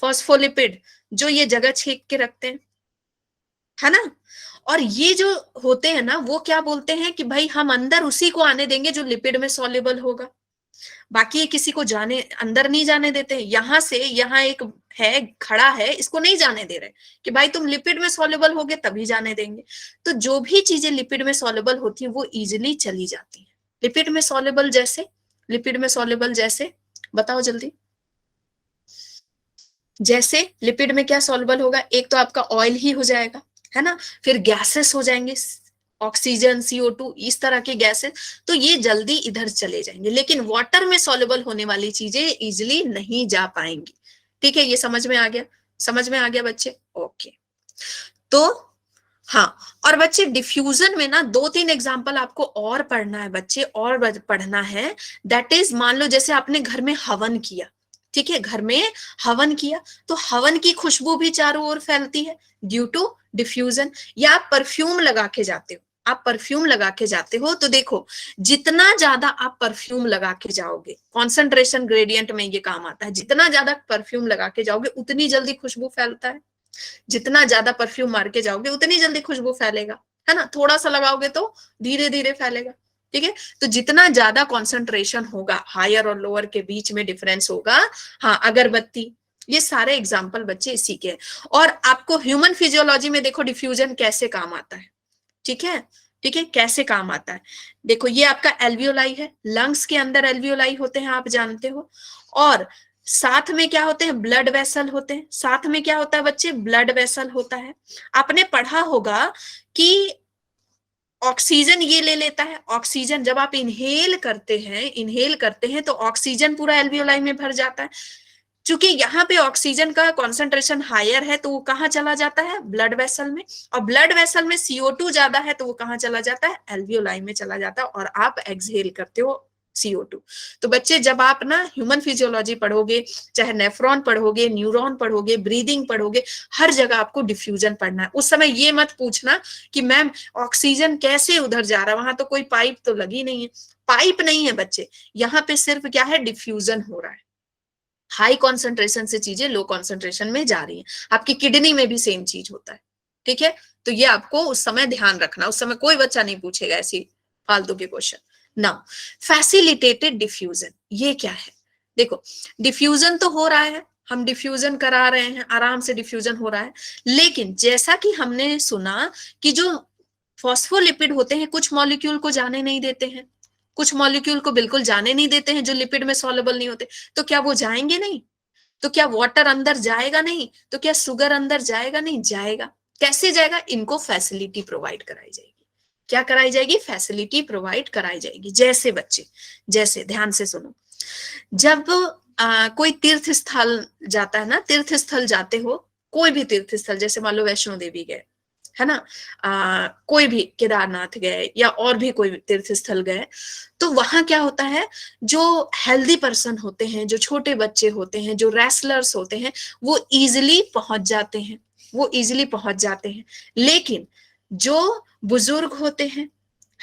फॉस्फोलिपिड, जो ये जगह छेक के रखते हैं, है ना। और ये जो होते हैं ना, वो क्या बोलते हैं कि भाई हम अंदर उसी को आने देंगे जो लिपिड में सॉल्युबल होगा, बाकी ये किसी को जाने, अंदर नहीं जाने देते। यहां से यहाँ एक है, खड़ा है, इसको नहीं जाने दे रहे कि भाई तुम लिपिड में सॉल्युबल होगे तभी जाने देंगे। तो जो भी चीजें लिपिड में सॉल्युबल होती हैं वो इजिली चली जाती हैं। लिपिड में सॉल्युबल जैसे, लिपिड में सॉल्युबल जैसे, बताओ जल्दी। जैसे लिपिड में क्या सॉल्युबल होगा? एक तो आपका ऑयल ही हो जाएगा, है ना, फिर गैसेस हो जाएंगे, ऑक्सीजन, CO2, इस तरह के गैसेस, तो ये जल्दी इधर चले जाएंगे। लेकिन वाटर में सॉल्युबल होने वाली चीजें इजिली नहीं जा पाएंगी। ठीक है, ये समझ में आ गया? समझ में आ गया बच्चे? ओके, तो हाँ, और बच्चे डिफ्यूजन में ना 2-3 एग्जाम्पल आपको और पढ़ना है बच्चे, और पढ़ना है। दैट इज, मान लो जैसे आपने घर में हवन किया, ठीक है, घर में हवन किया, तो हवन की खुशबू भी चारों ओर फैलती है ड्यू टू डिफ्यूजन। या आप परफ्यूम लगा के जाते हो, आप परफ्यूम लगा के जाते हो, तो देखो जितना ज्यादा आप परफ्यूम लगा के जाओगे, कॉन्सेंट्रेशन ग्रेडियंट में ये काम आता है, जितना ज्यादा परफ्यूम लगा के जाओगे उतनी जल्दी खुशबू फैलता है। जितना ज्यादा परफ्यूम मार के जाओगे उतनी जल्दी खुशबू फैलेगा, है ना, थोड़ा सा लगाओगे तो धीरे धीरे फैलेगा। ठीक है, तो जितना ज्यादा कॉन्सेंट्रेशन होगा, हायर और लोअर के बीच में डिफरेंस होगा। हाँ, अगरबत्ती, ये सारे एग्जाम्पल बच्चे इसी के। और आपको ह्यूमन फिजियोलॉजी में देखो डिफ्यूजन कैसे काम आता है। ठीक है, ठीक है, कैसे काम आता है? देखो ये आपका एल्वियोलाई है, लंग्स के अंदर एल्वियोलाई होते हैं, आप जानते हो। और साथ में क्या होते हैं? ब्लड वेसल होते हैं। साथ में क्या होता है बच्चे? ब्लड वेसल होता है। आपने पढ़ा होगा कि ऑक्सीजन ये ले लेता है, ऑक्सीजन जब आप इनहेल करते हैं, इनहेल करते हैं तो ऑक्सीजन पूरा एल्वियोलाई में भर जाता है। चूंकि यहाँ पे ऑक्सीजन का कॉन्सेंट्रेशन हायर है तो वो कहाँ चला जाता है? ब्लड वेसल में। और ब्लड वेसल में CO2 ज्यादा है तो वो कहाँ चला जाता है? एल्वियोलाई में चला जाता है, और आप एक्सहेल करते हो CO2। तो बच्चे जब आप ना ह्यूमन फिजियोलॉजी पढ़ोगे, चाहे नेफ्रॉन पढ़ोगे, न्यूरॉन पढ़ोगे, ब्रीदिंग पढ़ोगे, हर जगह आपको डिफ्यूजन पढ़ना है। उस समय ये मत पूछना कि मैम ऑक्सीजन कैसे उधर जा रहा है, वहां तो कोई पाइप तो लगी नहीं है। पाइप नहीं है बच्चे, यहाँ पे सिर्फ क्या है? डिफ्यूजन हो रहा है। हाई कॉन्सेंट्रेशन से चीजें लो कॉन्सेंट्रेशन में जा रही हैं। आपकी किडनी में भी सेम चीज होता है। ठीक है, तो ये आपको उस समय ध्यान रखना, उस समय कोई बच्चा नहीं पूछेगा ऐसी फालतू के क्वेश्चन। नाउ फैसिलिटेटेड डिफ्यूजन, ये क्या है? देखो डिफ्यूजन तो हो रहा है, हम डिफ्यूजन करा रहे हैं, आराम से डिफ्यूजन हो रहा है। लेकिन जैसा कि हमने सुना कि जो फॉस्फोलिपिड होते हैं कुछ मॉलिक्यूल को जाने नहीं देते हैं, कुछ मॉलिक्यूल को बिल्कुल जाने नहीं देते हैं जो लिपिड में सॉल्युबल नहीं होते। तो क्या वो जाएंगे नहीं? तो क्या वाटर अंदर जाएगा नहीं? तो क्या शुगर अंदर जाएगा नहीं? जाएगा। कैसे जाएगा? इनको फैसिलिटी प्रोवाइड कराई जाएगी। क्या कराई जाएगी? फैसिलिटी प्रोवाइड कराई जाएगी। जैसे बच्चे, जैसे ध्यान से सुनो, जब कोई तीर्थ स्थल जाता है ना, तीर्थ स्थल जाते हो, कोई भी तीर्थ स्थल, जैसे मान लो वैष्णो देवी गए, है ना, कोई भी केदारनाथ गए या और भी कोई तीर्थ स्थल गए, तो वहां क्या होता है? जो हेल्दी पर्सन होते हैं, जो छोटे बच्चे होते हैं, जो रेसलर्स होते हैं, वो इजिली पहुंच जाते हैं, वो इजिली पहुंच जाते हैं। लेकिन जो बुजुर्ग होते हैं,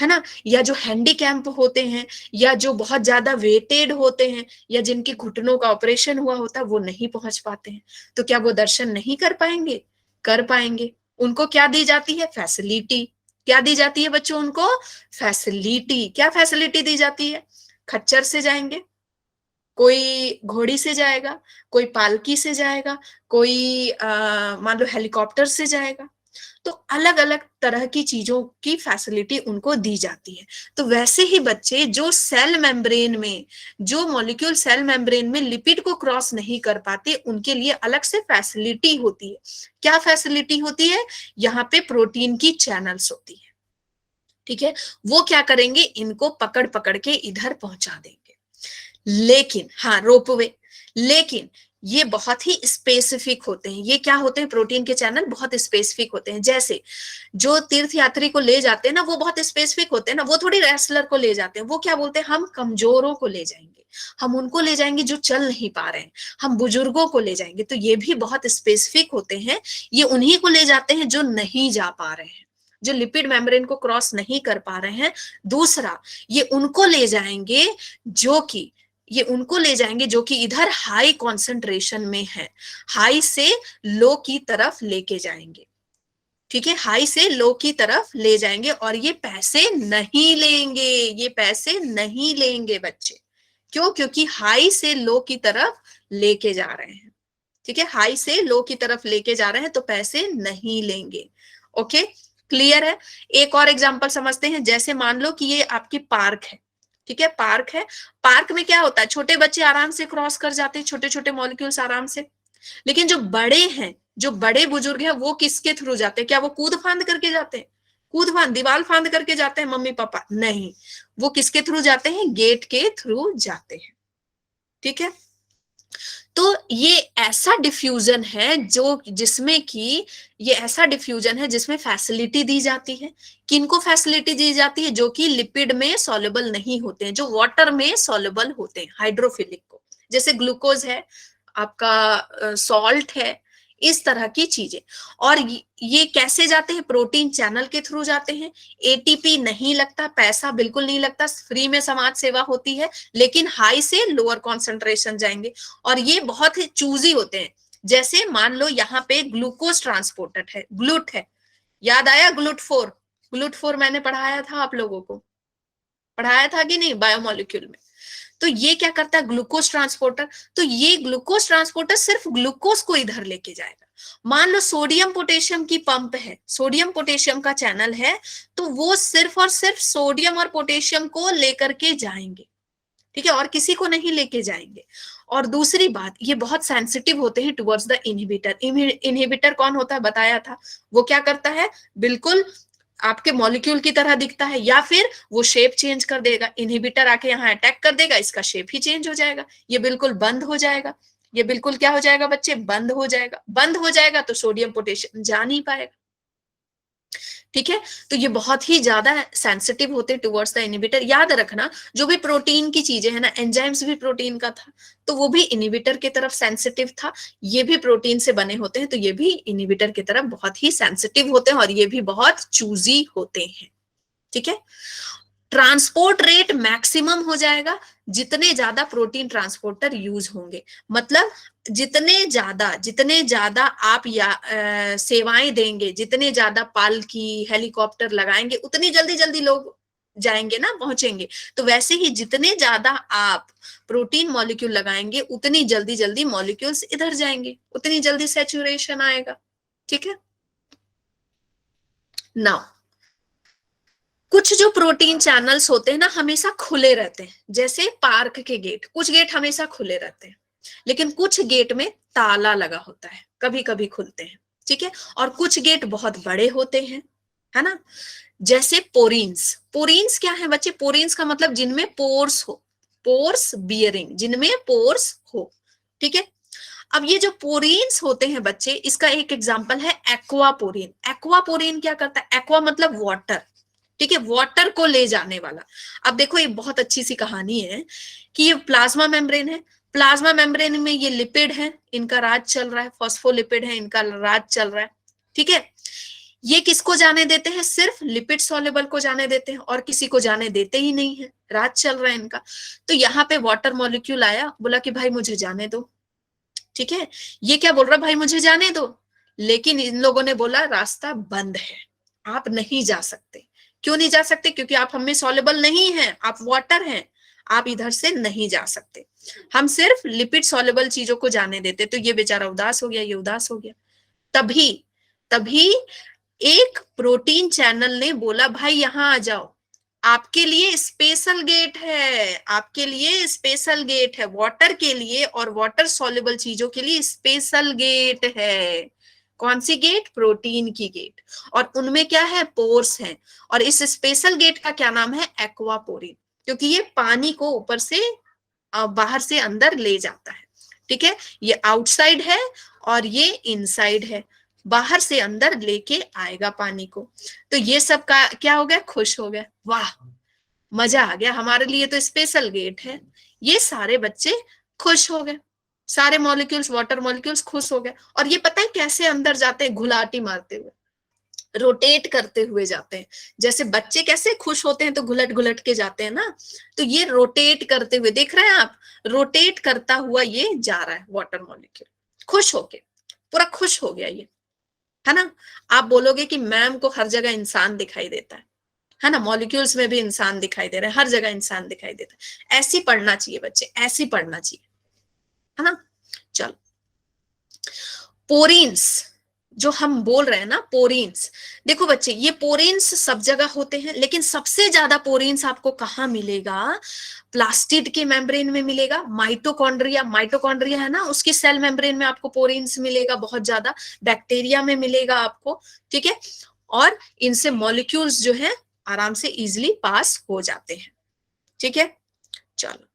है ना, या जो हैंडीकैम्प होते हैं, या जो बहुत ज्यादा वेटेड होते हैं, या जिनके घुटनों का ऑपरेशन हुआ होता है, वो नहीं पहुंच पाते हैं। तो क्या वो दर्शन नहीं कर पाएंगे? कर पाएंगे। उनको क्या दी जाती है? फैसिलिटी। क्या दी जाती है बच्चों उनको? फैसिलिटी। क्या फैसिलिटी दी जाती है? खच्चर से जाएंगे, कोई घोड़ी से जाएगा, कोई पालकी से जाएगा, कोई मान लो हेलीकॉप्टर से जाएगा। तो अलग अलग तरह की चीजों की फैसिलिटी उनको दी जाती है। तो वैसे ही बच्चे जो सेल मेम्ब्रेन में, जो मॉलिक्यूल सेल मेम्ब्रेन में लिपिड को क्रॉस नहीं कर पाते, उनके लिए अलग से फैसिलिटी होती है। क्या फैसिलिटी होती है? यहाँ पे प्रोटीन की चैनल्स होती है। ठीक है, वो क्या करेंगे? इनको पकड़ पकड़ के इधर पहुंचा देंगे। लेकिन हाँ, रोपवे, लेकिन ये बहुत ही स्पेसिफिक होते हैं। ये क्या होते हैं? प्रोटीन के चैनल बहुत स्पेसिफिक होते हैं। जैसे जो तीर्थ यात्री को ले जाते हैं ना, वो बहुत स्पेसिफिक होते हैं ना, वो थोड़ी रेसलर को ले जाते हैं। वो क्या बोलते हैं? हम कमजोरों को ले जाएंगे, हम उनको ले जाएंगे जो चल नहीं पा रहे हैं, हम बुजुर्गों को ले जाएंगे। तो ये भी बहुत स्पेसिफिक होते हैं। ये उन्हीं को ले जाते हैं जो नहीं जा पा रहे हैं, जो लिपिड मेम्ब्रेन को क्रॉस नहीं कर पा रहे हैं। दूसरा, ये उनको ले जाएंगे जो कि ये उनको ले जाएंगे जो कि इधर हाई कॉन्सेंट्रेशन में है, हाई से लो की तरफ लेके जाएंगे। ठीक है, हाई से लो की तरफ ले जाएंगे। और ये पैसे नहीं लेंगे, ये पैसे नहीं लेंगे बच्चे। क्यों? क्योंकि हाई से लो की तरफ लेके जा रहे हैं। ठीक है, हाई से लो की तरफ लेके जा रहे हैं, तो पैसे नहीं लेंगे। ओके, क्लियर है? एक और एग्जांपल समझते हैं। जैसे मान लो कि ये आपकी पार्क है। ठीक है, पार्क है। पार्क में क्या होता है? छोटे बच्चे आराम से क्रॉस कर जाते हैं, छोटे छोटे मॉलिक्यूल्स आराम से। लेकिन जो बड़े हैं, जो बड़े बुजुर्ग हैं, वो किसके थ्रू जाते हैं? क्या वो कूद फांद करके जाते हैं? कूद फांद, दीवार फांद करके जाते हैं मम्मी पापा? नहीं, वो किसके थ्रू जाते हैं? गेट के थ्रू जाते हैं। ठीक है, तो ये ऐसा डिफ्यूजन है जो जिसमें कि ये ऐसा डिफ्यूजन है जिसमें फैसिलिटी दी जाती है। किनको फैसिलिटी दी जाती है? जो कि लिपिड में सॉल्युबल नहीं होते हैं, जो वाटर में सॉल्युबल होते हैं, हाइड्रोफिलिक को। जैसे ग्लूकोज है, आपका सॉल्ट है, इस तरह की चीजें। और ये कैसे जाते हैं? प्रोटीन चैनल के थ्रू जाते हैं। एटीपी नहीं लगता, पैसा बिल्कुल नहीं लगता, फ्री में समाज सेवा होती है। लेकिन हाई से लोअर कॉन्सेंट्रेशन जाएंगे। और ये बहुत ही चूजी होते हैं। जैसे मान लो यहाँ पे ग्लूकोज ट्रांसपोर्टर है, ग्लूट है। याद आया ग्लूट फोर? ग्लूट फोर मैंने पढ़ाया था, आप लोगों को पढ़ाया था कि नहीं बायोमोलिक्यूल में? तो ये क्या करता है? Glucose transporter. तो ये ग्लूकोज ट्रांसपोर्टर सिर्फ ग्लूकोज को इधर लेके जाएगा। मान लो सोडियम पोटेशियम की पंप है, सोडियम पोटेशियम का चैनल है, तो वो सिर्फ और सिर्फ सोडियम और पोटेशियम को लेकर के जाएंगे। ठीक है, और किसी को नहीं लेके जाएंगे। और दूसरी बात, ये बहुत सेंसिटिव होते हैं टुवर्ड्स द इनहिबिटर। इनहिबिटर कौन होता है? बताया था। वो क्या करता है? बिल्कुल आपके मॉलिक्यूल की तरह दिखता है, या फिर वो शेप चेंज कर देगा। इनहिबिटर आके यहाँ अटैक कर देगा, इसका शेप ही चेंज हो जाएगा, ये बिल्कुल बंद हो जाएगा। ये बिल्कुल क्या हो जाएगा बच्चे? बंद हो जाएगा। बंद हो जाएगा तो सोडियम पोटेशियम जा नहीं पाएगा। ठीक है, तो ये बहुत ही ज्यादा सेंसिटिव होते टुवर्ड्स द इनहिबिटर। याद रखना, जो भी प्रोटीन की चीजें है ना, एंजाइम्स भी प्रोटीन का था, तो वो भी इनहिबिटर की तरफ सेंसिटिव था। ये भी प्रोटीन से बने होते हैं, तो ये भी इनहिबिटर की तरफ बहुत ही सेंसिटिव होते हैं, और ये भी बहुत चूजी होते हैं। ठीक है, ट्रांसपोर्ट रेट मैक्सिमम हो जाएगा जितने ज्यादा प्रोटीन ट्रांसपोर्टर यूज होंगे। मतलब जितने ज्यादा आप सेवाएं देंगे, जितने ज्यादा पालकी हेलीकॉप्टर लगाएंगे, उतनी जल्दी जल्दी लोग जाएंगे ना, पहुंचेंगे। तो वैसे ही जितने ज्यादा आप प्रोटीन मॉलिक्यूल लगाएंगे, उतनी जल्दी जल्दी मॉलिक्यूल्स इधर जाएंगे, उतनी जल्दी सैचुरेशन आएगा। ठीक है, नाउ कुछ जो प्रोटीन चैनल्स होते हैं ना, हमेशा खुले रहते हैं। जैसे पार्क के गेट, कुछ गेट हमेशा खुले रहते हैं, लेकिन कुछ गेट में ताला लगा होता है, कभी कभी खुलते हैं। ठीक है, और कुछ गेट बहुत बड़े होते हैं, है ना। जैसे पोरिन्स। पोरिन्स क्या है बच्चे? पोरिन्स का मतलब जिनमें पोर्स हो, पोर्स बियरिंग, जिनमें पोर्स हो। ठीक है, अब ये जो पोरिन्स होते हैं बच्चे, इसका एक एग्जांपल है एक्वापोरिन। एक्वापोरिन क्या करता है? एक्वा मतलब वाटर। ठीक है, वाटर को ले जाने वाला। अब देखो, ये बहुत अच्छी सी कहानी है कि ये प्लाज्मा मेम्ब्रेन है। प्लाज्मा मेम्ब्रेन में ये लिपिड है, इनका राज चल रहा है, फॉस्फोलिपिड है, इनका राज चल रहा है। ठीक है, ये किसको जाने देते हैं? सिर्फ लिपिड सॉल्युबल को जाने देते हैं और किसी को जाने देते ही नहीं है। राज चल रहा है इनका। तो यहाँ पे वाटर मॉलिक्यूल आया, बोला कि भाई मुझे जाने दो। ठीक है, ये क्या बोल रहा, भाई मुझे जाने दो, लेकिन इन लोगों ने बोला रास्ता बंद है, आप नहीं जा सकते। क्यों नहीं जा सकते? क्योंकि आप हमें सॉल्युबल नहीं है, आप वाटर हैं, आप इधर से नहीं जा सकते। हम सिर्फ लिपिड सॉल्युबल चीजों को जाने देते। तो ये बेचारा उदास हो गया, ये उदास हो गया। तभी तभी एक प्रोटीन चैनल ने बोला भाई यहां आ जाओ, आपके लिए स्पेशल गेट है, आपके लिए स्पेशल गेट है, वाटर के लिए और वाटर सॉल्युबल चीजों के लिए स्पेशल गेट है। कौन सी गेट? प्रोटीन की गेट। और उनमें क्या है? पोर्स हैं। और इस स्पेशल गेट का क्या नाम है? एक्वापोरिन, क्योंकि ये पानी को ऊपर से बाहर से अंदर ले जाता है। ठीक है, ये आउटसाइड है और ये इनसाइड है, बाहर से अंदर लेके आएगा पानी को। तो ये सब का क्या हो गया? खुश हो गया, वाह मजा आ गया, हमारे लिए तो स्पेशल गेट है। ये सारे बच्चे खुश हो गए, सारे मॉलिक्यूल्स, वाटर मॉलिक्यूल्स खुश हो गए। और ये पता है कैसे अंदर जाते हैं? घुलाटी मारते हुए, रोटेट करते हुए जाते हैं। जैसे बच्चे कैसे खुश होते हैं तो घुलट घुलट के जाते हैं ना, तो ये रोटेट करते हुए, देख रहे हैं आप, रोटेट करता हुआ ये जा रहा है वाटर मॉलिक्यूल, खुश होके, पूरा खुश हो गया ये, है ना। आप बोलोगे कि मैम को हर जगह इंसान दिखाई देता है ना, मॉलिक्यूल्स में भी इंसान दिखाई दे रहे हैं, हर जगह इंसान दिखाई देता है। ऐसी पढ़ना चाहिए बच्चे, ऐसी पढ़ना चाहिए, है ना। चलो, पोरीन्स जो हम बोल रहे हैं ना, पोरीन्स, देखो बच्चे ये पोरीन्स सब जगह होते हैं, लेकिन सबसे ज्यादा पोरीन्स आपको कहाँ मिलेगा? प्लास्टिड के मेम्ब्रेन में मिलेगा। माइटोकॉन्ड्रिया, माइटोकॉन्ड्रिया है ना, उसकी सेल मेम्ब्रेन में आपको पोरीन्स मिलेगा बहुत ज्यादा। बैक्टीरिया में मिलेगा आपको। ठीक है, और इनसे मॉलिक्यूल्स जो है आराम से इजिली पास हो जाते हैं। ठीक है, चलो।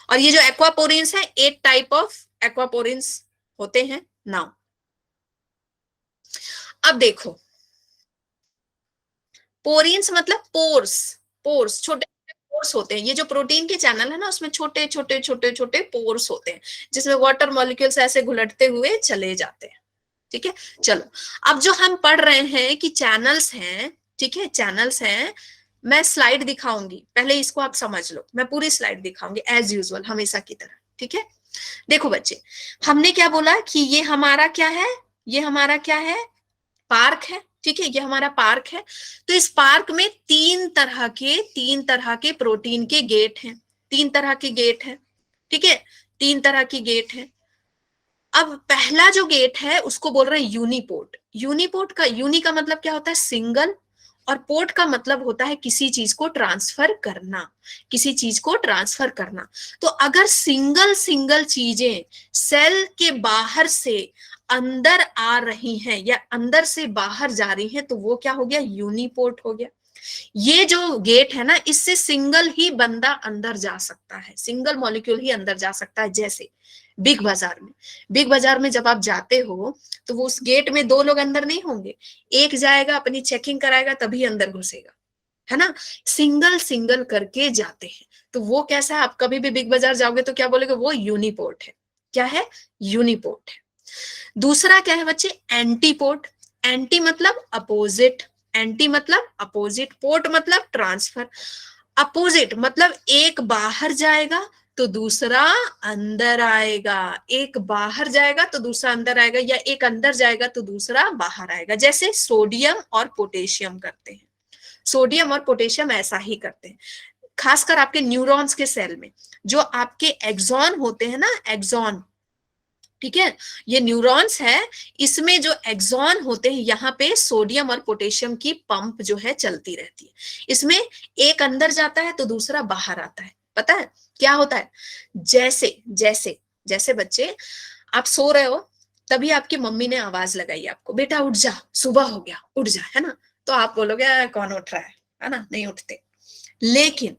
और ये जो एक्वापोरिन्स है, 8 टाइप ऑफ एक्वापोरिन्स होते हैं। नाउ अब देखो, पोरिन्स मतलब पोर्स, पोर्स छोटे पोर्स होते हैं। ये जो प्रोटीन के चैनल है ना, उसमें छोटे छोटे छोटे छोटे पोर्स होते हैं, जिसमें वाटर मॉलिक्यूल्स ऐसे घुलटते हुए चले जाते हैं। ठीक है, चलो। अब जो हम पढ़ रहे हैं कि चैनल्स हैं, ठीक है, चैनल्स हैं, मैं स्लाइड दिखाऊंगी, पहले इसको आप समझ लो, मैं पूरी स्लाइड दिखाऊंगी एज यूजुअल, हमेशा की तरह। ठीक है, देखो बच्चे, हमने क्या बोला कि ये हमारा क्या है? ये हमारा क्या है? पार्क है। ठीक है, ये हमारा पार्क है। तो इस पार्क में तीन तरह के प्रोटीन के गेट हैं, 3 तरह के गेट हैं। ठीक है, 3 तरह की गेट है। अब पहला जो गेट है उसको बोल रहे हैं यूनिपोर्ट। यूनिपोर्ट का, यूनि का मतलब क्या होता है? सिंगल, और पोर्ट का मतलब होता है किसी चीज को ट्रांसफर करना, किसी चीज को ट्रांसफर करना। तो अगर सिंगल सिंगल चीजें सेल के बाहर से अंदर आ रही हैं या अंदर से बाहर जा रही हैं, तो वो क्या हो गया? यूनिपोर्ट हो गया। ये जो गेट है ना, इससे सिंगल ही बंदा अंदर जा सकता है, सिंगल मॉलिक्यूल ही अंदर जा सकता है। जैसे बिग बाजार में, बिग बाजार में जब आप जाते हो तो वो उस गेट में 2 लोग अंदर नहीं होंगे, एक जाएगा अपनी चेकिंग कराएगा तभी अंदर घुसेगा, है ना। सिंगल सिंगल करके जाते हैं। तो वो कैसा है? आप कभी भी बिग बाजार जाओगे तो क्या बोलोगे? वो यूनिपोर्ट है। क्या है? यूनिपोर्ट है। दूसरा क्या है बच्चे? एंटीपोर्ट। एंटी मतलब अपोजिट, एंटी मतलब अपोजिट, पोर्ट मतलब ट्रांसफर। अपोजिट मतलब एक बाहर जाएगा तो दूसरा अंदर आएगा, एक बाहर जाएगा तो दूसरा अंदर आएगा, या एक अंदर जाएगा तो दूसरा बाहर आएगा। जैसे सोडियम और पोटेशियम करते हैं, सोडियम और पोटेशियम ऐसा ही करते हैं। खासकर आपके न्यूरॉन्स के सेल में जो आपके एक्सॉन होते हैं ना, एक्सॉन, ठीक है, ये न्यूरॉन्स है, इसमें जो एक्सॉन होते हैं यहाँ पे सोडियम और पोटेशियम की पंप जो है चलती रहती है। इसमें एक अंदर जाता है तो दूसरा बाहर आता है। पता है क्या होता है? जैसे जैसे जैसे बच्चे आप सो रहे हो, तभी आपकी मम्मी ने आवाज लगाई आपको, बेटा उठ जा, सुबह हो गया, उठ जा, है ना। तो आप बोलोगे कौन उठ रहा है ना, नहीं उठते। लेकिन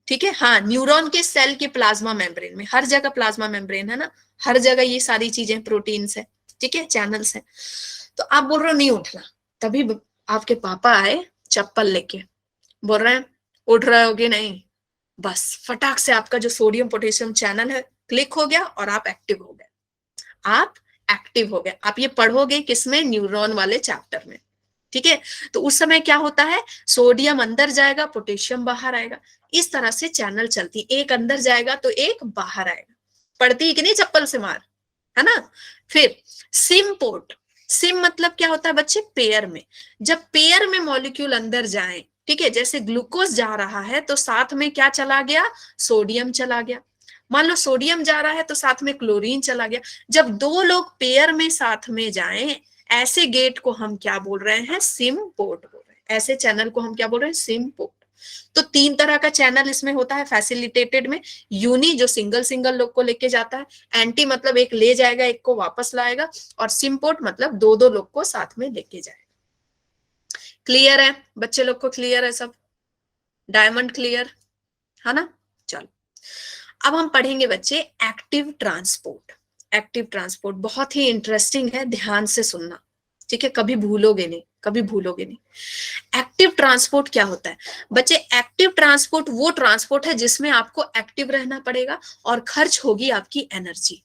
ठीक है, हाँ, न्यूरॉन के सेल के प्लाज्मा मेम्ब्रेन में, हर जगह प्लाज्मा मेम्ब्रेन है ना, हर जगह ये सारी चीजें प्रोटीन्स है, ठीक है, चैनल्स है। तो आप बोल रहे हो नहीं उठना, तभी आपके पापा आए चप्पल लेके, बोल रहे हैं उठ रहे होगे नहीं, बस फटाक से आपका जो सोडियम पोटेशियम चैनल है क्लिक हो गया और आप एक्टिव हो गए। आप एक्टिव हो गए। आप ये पढ़ोगे किसमें? न्यूरॉन वाले चैप्टर में। ठीक है। तो उस समय क्या होता है, सोडियम अंदर जाएगा, पोटेशियम बाहर आएगा। इस तरह से चैनल चलती, एक अंदर जाएगा तो एक बाहर आएगा। पड़ती है कि नहीं चप्पल से मार, है ना। फिर सिम पोर्ट, सिम मतलब क्या होता है बच्चे, पेयर में। जब पेयर में मॉलिक्यूल अंदर जाए, ठीक है, जैसे ग्लूकोज जा रहा है तो साथ में क्या चला गया, सोडियम चला गया। मान लो सोडियम जा रहा है तो साथ में क्लोरीन चला गया। जब दो लोग पेयर में साथ में जाएं, ऐसे गेट को हम क्या बोल रहे हैं, सिम पोर्ट बोल रहे हैं। ऐसे चैनल को हम क्या बोल रहे हैं, सिम पोर्ट। तो तीन तरह का चैनल इसमें होता है फैसिलिटेटेड में। यूनी जो सिंगल सिंगल लोग को लेके जाता है, एंटी मतलब एक ले जाएगा एक को वापस लाएगा, और सिम्पोर्ट मतलब दो दो लोग को साथ में लेके जाएगा। क्लियर है बच्चे लोग को, क्लियर है सब, डायमंड क्लियर है ना। चलो अब हम पढ़ेंगे बच्चे एक्टिव ट्रांसपोर्ट। एक्टिव ट्रांसपोर्ट बहुत ही इंटरेस्टिंग है, ध्यान से सुनना, ठीक है, कभी भूलोगे नहीं, कभी भूलोगे नहीं। एक्टिव ट्रांसपोर्ट क्या होता है बच्चे, एक्टिव ट्रांसपोर्ट वो ट्रांसपोर्ट है जिसमें आपको एक्टिव रहना पड़ेगा और खर्च होगी आपकी एनर्जी।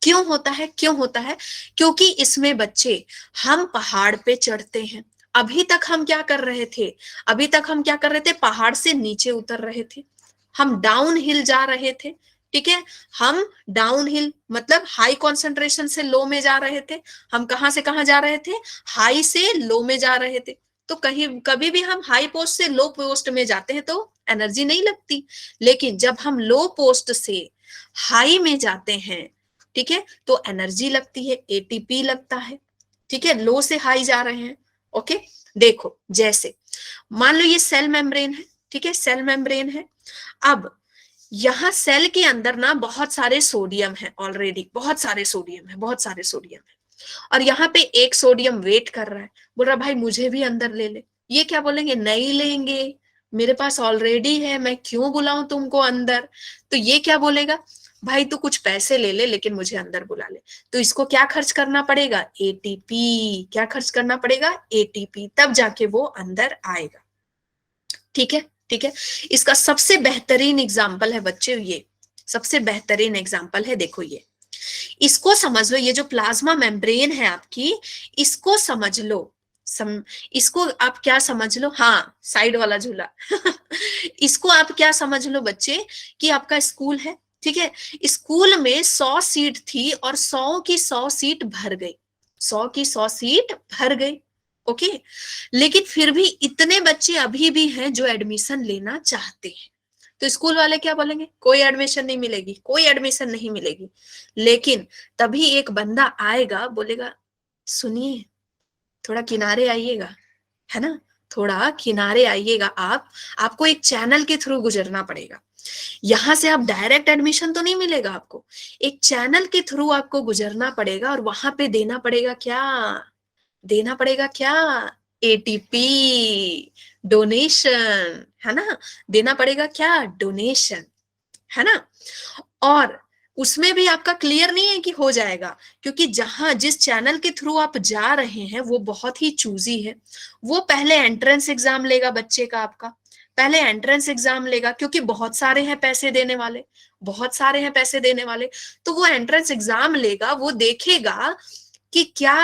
क्यों होता है, क्यों होता है, क्योंकि इसमें बच्चे हम पहाड़ पे चढ़ते हैं। अभी तक हम क्या कर रहे थे, अभी तक हम क्या कर रहे थे, पहाड़ से नीचे उतर रहे थे, हम डाउन हिल जा रहे थे, ठीक है। हम डाउन हिल मतलब हाई कॉन्सेंट्रेशन से लो में जा रहे थे। हम कहां से कहां जा रहे थे, हाई से लो में जा रहे थे। तो कहीं कभी भी हम हाई पोस्ट से लो पोस्ट में जाते हैं तो एनर्जी नहीं लगती, लेकिन जब हम लो पोस्ट से हाई में जाते हैं, ठीक है, तो एनर्जी लगती है, एटीपी लगता है, ठीक है, लो से हाई जा रहे हैं। ओके, देखो जैसे मान लो ये सेल मेम्ब्रेन है, ठीक है, सेल मेम्ब्रेन है। अब यहां सेल के अंदर ना बहुत सारे सोडियम है, ऑलरेडी बहुत सारे सोडियम है, बहुत सारे सोडियम है। और यहाँ पे एक सोडियम वेट कर रहा है, बोल रहा भाई मुझे भी अंदर ले ले। ये क्या बोलेंगे, नहीं लेंगे, मेरे पास ऑलरेडी है, मैं क्यों बुलाऊं तुमको अंदर। तो ये क्या बोलेगा, भाई तू कुछ पैसे ले ले लेकिन मुझे अंदर बुला ले। तो इसको क्या खर्च करना पड़ेगा, एटीपी। क्या खर्च करना पड़ेगा, एटीपी, तब जाके वो अंदर आएगा। ठीक है, ठीक है। इसका सबसे बेहतरीन एग्जाम्पल है बच्चे ये, सबसे बेहतरीन एग्जाम्पल है, देखो ये, इसको समझ लो, ये जो प्लाज्मा मेम्ब्रेन है आपकी, इसको समझ लो। इसको आप क्या समझ लो, हाँ साइड वाला झूला इसको आप क्या समझ लो बच्चे, कि आपका स्कूल है, ठीक है, स्कूल में 100 सीट थी और 100 की 100 सीट भर गई, 100 की 100 सीट भर गई। ओके, लेकिन फिर भी इतने बच्चे अभी भी हैं जो एडमिशन लेना चाहते हैं। तो स्कूल वाले क्या बोलेंगे, कोई एडमिशन नहीं मिलेगी, कोई एडमिशन नहीं मिलेगी। लेकिन तभी एक बंदा आएगा, बोलेगा सुनिए थोड़ा किनारे आइएगा, है ना, थोड़ा किनारे आइएगा आप, आपको एक चैनल के थ्रू गुजरना पड़ेगा। यहां से आप डायरेक्ट एडमिशन तो नहीं मिलेगा आपको, एक चैनल के थ्रू आपको गुजरना पड़ेगा, और वहां पे देना पड़ेगा क्या, देना पड़ेगा क्या, एटीपी, डोनेशन, है ना, देना पड़ेगा क्या, डोनेशन, है ना। और उसमें भी आपका क्लियर नहीं है कि हो जाएगा, क्योंकि जहां जिस चैनल के थ्रू आप जा रहे हैं वो बहुत ही चूजी है। वो पहले एंट्रेंस एग्जाम लेगा बच्चे का, आपका पहले एंट्रेंस एग्जाम लेगा, क्योंकि बहुत सारे हैं पैसे देने वाले, बहुत सारे हैं पैसे देने वाले। तो वो एंट्रेंस एग्जाम लेगा, वो देखेगा कि क्या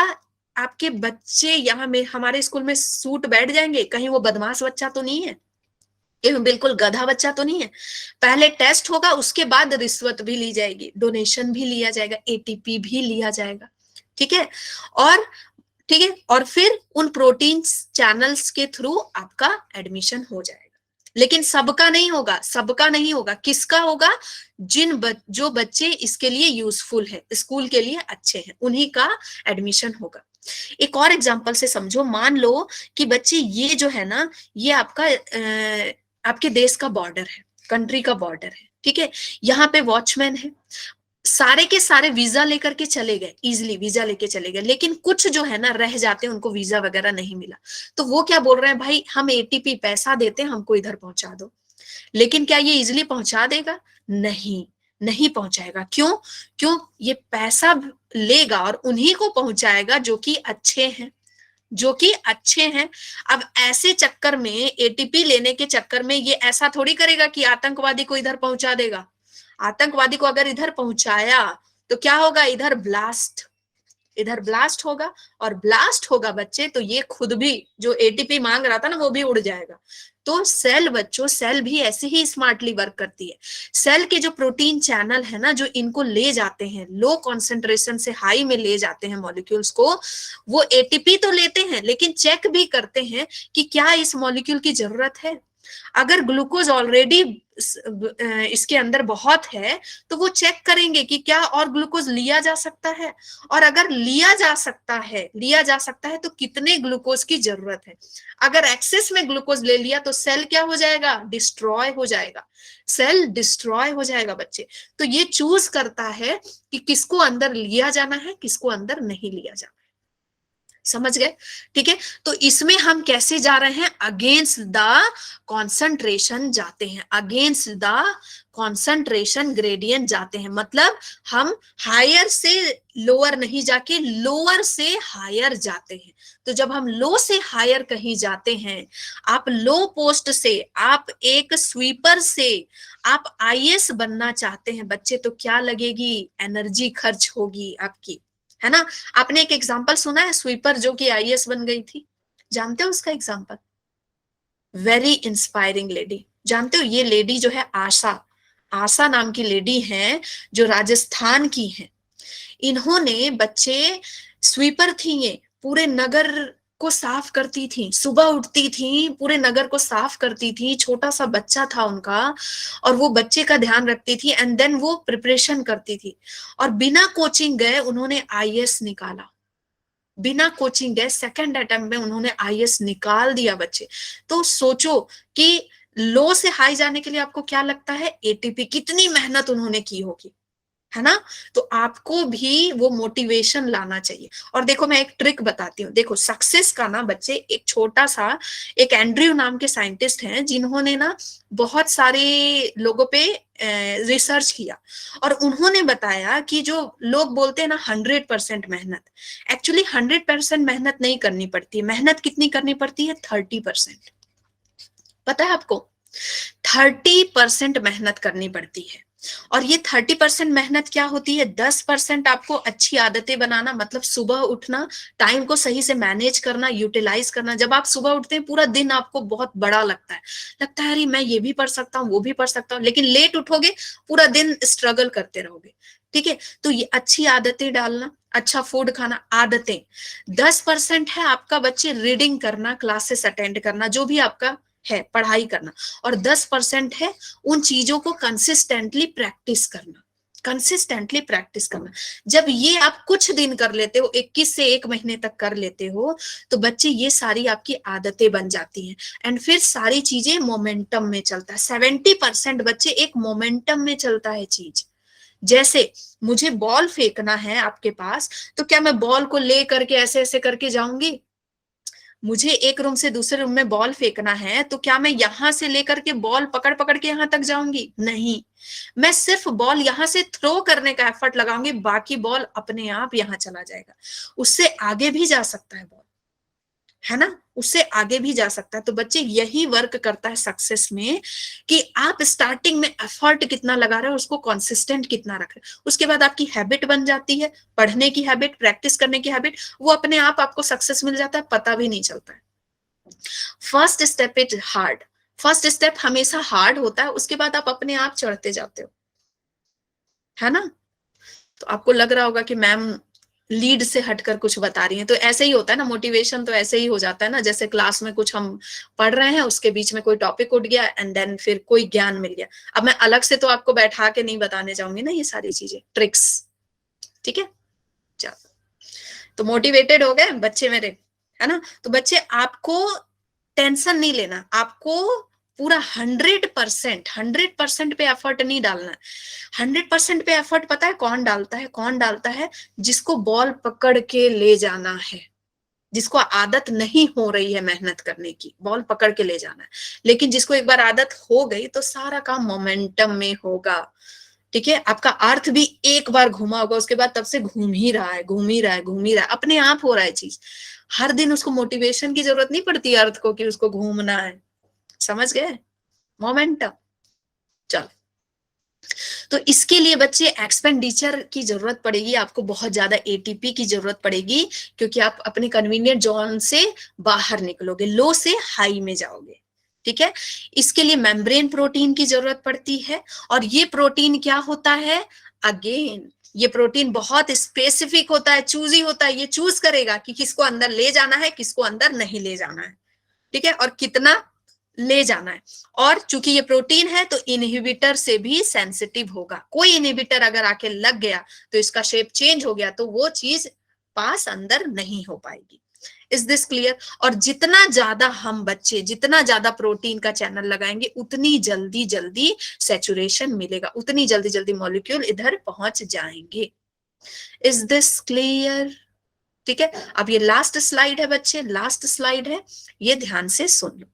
आपके बच्चे यहाँ में हमारे स्कूल में सूट बैठ जाएंगे, कहीं वो बदमाश बच्चा तो नहीं है, ये बिल्कुल गधा बच्चा तो नहीं है। पहले टेस्ट होगा, उसके बाद रिश्वत भी ली जाएगी, डोनेशन भी लिया जाएगा, एटीपी भी लिया जाएगा, ठीक है। और ठीक है, और फिर उन प्रोटीन चैनल्स के थ्रू आपका एडमिशन हो जाएगा। लेकिन सबका नहीं होगा, सबका नहीं होगा, किसका होगा, जो बच्चे इसके लिए यूजफुल है, स्कूल के लिए अच्छे हैं, उन्हीं का एडमिशन होगा। एक और एग्जांपल से समझो, मान लो कि बच्चे ये जो है ना, ये आपका आपके देश का बॉर्डर है, कंट्री का बॉर्डर है, ठीक है। यहाँ पे वॉचमैन है, सारे के सारे वीजा लेकर के चले गए, इजिली वीजा लेके चले गए, लेकिन कुछ जो है ना रह जाते हैं, उनको वीजा वगैरह नहीं मिला। तो वो क्या बोल रहे हैं, भाई हम एटीपी पैसा देते हैं, हमको इधर पहुंचा दो। लेकिन क्या ये इजिली पहुंचा देगा, नहीं, नहीं पहुंचाएगा। क्यों, क्यों, ये पैसा लेगा और उन्हीं को पहुंचाएगा जो कि अच्छे हैं, जो कि अच्छे हैं। अब ऐसे चक्कर में, एटीपी लेने के चक्कर में ये ऐसा थोड़ी करेगा कि आतंकवादी को इधर पहुंचा देगा। आतंकवादी को अगर इधर पहुंचाया तो क्या होगा, इधर ब्लास्ट, इधर ब्लास्ट होगा, और ब्लास्ट होगा बच्चे तो ये खुद भी जो एटीपी मांग रहा था ना वो भी उड़ जाएगा। तो सेल बच्चों, सेल भी ऐसे ही स्मार्टली वर्क करती है। सेल के जो प्रोटीन चैनल है ना, जो इनको ले जाते हैं लो कॉन्सेंट्रेशन से हाई में ले जाते हैं मॉलिक्यूल्स को, वो एटीपी तो लेते हैं लेकिन चेक भी करते हैं कि क्या इस मॉलिक्यूल की जरूरत है। अगर ग्लूकोज ऑलरेडी इसके अंदर बहुत है तो वो चेक करेंगे कि क्या और ग्लूकोज लिया जा सकता है, और अगर लिया जा सकता है तो कितने ग्लूकोज की जरूरत है। अगर एक्सेस में ग्लूकोज ले लिया तो सेल क्या हो जाएगा, डिस्ट्रॉय हो जाएगा, सेल डिस्ट्रॉय हो जाएगा बच्चे। तो ये चूज करता है कि किसको अंदर लिया जाना है, किसको अंदर नहीं लिया जाना है। समझ गए? ठीक है, तो इसमें हम कैसे जा रहे हैं, अगेंस्ट द कॉन्सेंट्रेशन जाते हैं, अगेंस्ट द कॉन्सेंट्रेशन ग्रेडियंट जाते हैं। मतलब हम हायर से लोअर नहीं जाके लोअर से हायर जाते हैं। तो जब हम लो से हायर कहीं जाते हैं, आप लो पोस्ट से, आप एक स्वीपर से आप आईएएस बनना चाहते हैं बच्चे, तो क्या लगेगी, एनर्जी खर्च होगी आपकी, है ना। आपने एक एग्जांपल सुना है स्वीपर जो कि आईएएस बन गई थी, जानते हो उसका एग्जांपल? Very inspiring lady. जानते हो ये लेडी जो है आशा, आशा नाम की लेडी है जो राजस्थान की है। इन्होंने बच्चे, स्वीपर थी ये, पूरे नगर को साफ करती थी, सुबह उठती थी पूरे नगर को साफ करती थी, छोटा सा बच्चा था उनका और वो बच्चे का ध्यान रखती थी, एंड देन वो प्रिपरेशन करती थी, और बिना कोचिंग गए उन्होंने आईएएस निकाला, बिना कोचिंग गए सेकंड अटेम्प्ट में उन्होंने आईएएस निकाल दिया बच्चे। तो सोचो कि लो से हाई जाने के लिए आपको क्या लगता है, एटीपी, कितनी मेहनत उन्होंने की होगी, है ना। तो आपको भी वो मोटिवेशन लाना चाहिए। और देखो मैं एक ट्रिक बताती हूँ, देखो सक्सेस का ना बच्चे, एक छोटा सा, एक एंड्रयू नाम के साइंटिस्ट हैं जिन्होंने ना बहुत सारे लोगों पे रिसर्च किया, और उन्होंने बताया कि जो लोग बोलते हैं ना 100% मेहनत, एक्चुअली 100% मेहनत नहीं करनी पड़ती है। मेहनत कितनी करनी पड़ती है, 30%। पता है आपको, 30% मेहनत करनी पड़ती है। और ये 30% मेहनत क्या होती है, 10% आपको अच्छी आदतें बनाना, मतलब सुबह उठना, टाइम को सही से मैनेज करना, यूटिलाइज करना। जब आप सुबह उठते हैं पूरा दिन आपको बहुत बड़ा लगता है अरे मैं ये भी पढ़ सकता हूँ, वो भी पढ़ सकता हूँ, लेकिन लेट उठोगे पूरा दिन स्ट्रगल करते रहोगे। ठीक है, तो ये अच्छी आदतें डालना, अच्छा फूड खाना, आदतें। 10% है आपका बच्चे रीडिंग करना, क्लासेस अटेंड करना, जो भी आपका है पढ़ाई करना, और 10% है उन चीजों को कंसिस्टेंटली प्रैक्टिस करना, कंसिस्टेंटली प्रैक्टिस करना। जब ये आप कुछ दिन कर लेते हो, 21 से 1 महीने तक कर लेते हो, तो बच्चे ये सारी आपकी आदतें बन जाती हैं, एंड फिर सारी चीजें मोमेंटम में चलता है। 70% बच्चे एक मोमेंटम में चलता है चीज। जैसे मुझे बॉल फेंकना है आपके पास, तो क्या मैं बॉल को ले करके ऐसे ऐसे करके जाऊंगी? मुझे एक रूम से दूसरे रूम में बॉल फेंकना है, तो क्या मैं यहां से लेकर के बॉल पकड़ पकड़ के यहां तक जाऊंगी? नहीं, मैं सिर्फ बॉल यहां से थ्रो करने का एफर्ट लगाऊंगी, बाकी बॉल अपने आप यहां चला जाएगा। उससे आगे भी जा सकता है बॉल, है ना, उससे आगे भी जा सकता है। तो बच्चे यही वर्क करता है सक्सेस में, कि आप स्टार्टिंग में एफर्ट कितना लगा रहे हो, उसको कंसिस्टेंट कितना रख रहे हो, उसके बाद आपकी हैबिट बन जाती है, पढ़ने की हैबिट, प्रैक्टिस करने की हैबिट, वो अपने आप आपको सक्सेस मिल जाता है, पता भी नहीं चलता है। First step is hard, first step हमेशा हार्ड होता है, उसके बाद आप अपने आप चढ़ते जाते हो, है ना। तो आपको लग रहा होगा कि मैम लीड से हटकर कुछ बता रही हैं, तो ऐसे ही होता है ना, मोटिवेशन तो ऐसे ही हो जाता है ना, जैसे क्लास में कुछ हम पढ़ रहे हैं, उसके बीच में कोई टॉपिक उठ गया, एंड देन फिर कोई ज्ञान मिल गया। अब मैं अलग से तो आपको बैठा के नहीं बताने जाऊंगी ना ये सारी चीजें, ट्रिक्स। ठीक है, चलो, तो मोटिवेटेड हो गए बच्चे मेरे, है ना। तो बच्चे आपको टेंशन नहीं लेना, आपको पूरा 100% पे एफर्ट नहीं डालना है। 100% पे एफर्ट पता है कौन डालता है, कौन डालता है, जिसको बॉल पकड़ के ले जाना है, जिसको आदत नहीं हो रही है मेहनत करने की, बॉल पकड़ के ले जाना है। लेकिन जिसको एक बार आदत हो गई तो सारा काम मोमेंटम में होगा। ठीक है, आपका अर्थ भी एक बार घूमा होगा, उसके बाद तब से घूम ही रहा है, घूम ही रहा है, घूम ही रहा है, अपने आप हो रहा है चीज। हर दिन उसको मोटिवेशन की जरूरत नहीं पड़ती अर्थ को कि उसको घूमना है। समझ गए, मोमेंटम। चलो, तो इसके लिए बच्चे एक्सपेंडिचर की जरूरत पड़ेगी, आपको बहुत ज्यादा एटीपी की जरूरत पड़ेगी, क्योंकि आप अपने कन्वीनियंट जोन से बाहर निकलोगे, लो से हाई में जाओगे। ठीक है, इसके लिए मेम्ब्रेन प्रोटीन की जरूरत पड़ती है, और ये प्रोटीन क्या होता है, अगेन ये प्रोटीन बहुत स्पेसिफिक होता है, चूजी होता है, ये चूज करेगा कि किसको अंदर ले जाना है, किसको अंदर नहीं ले जाना है। ठीक है, और कितना ले जाना है। और चूंकि ये प्रोटीन है तो इनहिबिटर से भी सेंसिटिव होगा, कोई इनहिबिटर अगर आके लग गया तो इसका शेप चेंज हो गया तो वो चीज पास अंदर नहीं हो पाएगी। Is this clear? और जितना ज्यादा हम बच्चे जितना ज्यादा प्रोटीन का चैनल लगाएंगे उतनी जल्दी जल्दी सैचुरेशन मिलेगा, उतनी जल्दी जल्दी मॉलिक्यूल इधर पहुंच जाएंगे। Is this clear? ठीक है, अब ये लास्ट स्लाइड है बच्चे, लास्ट स्लाइड है, ये ध्यान से सुन लो।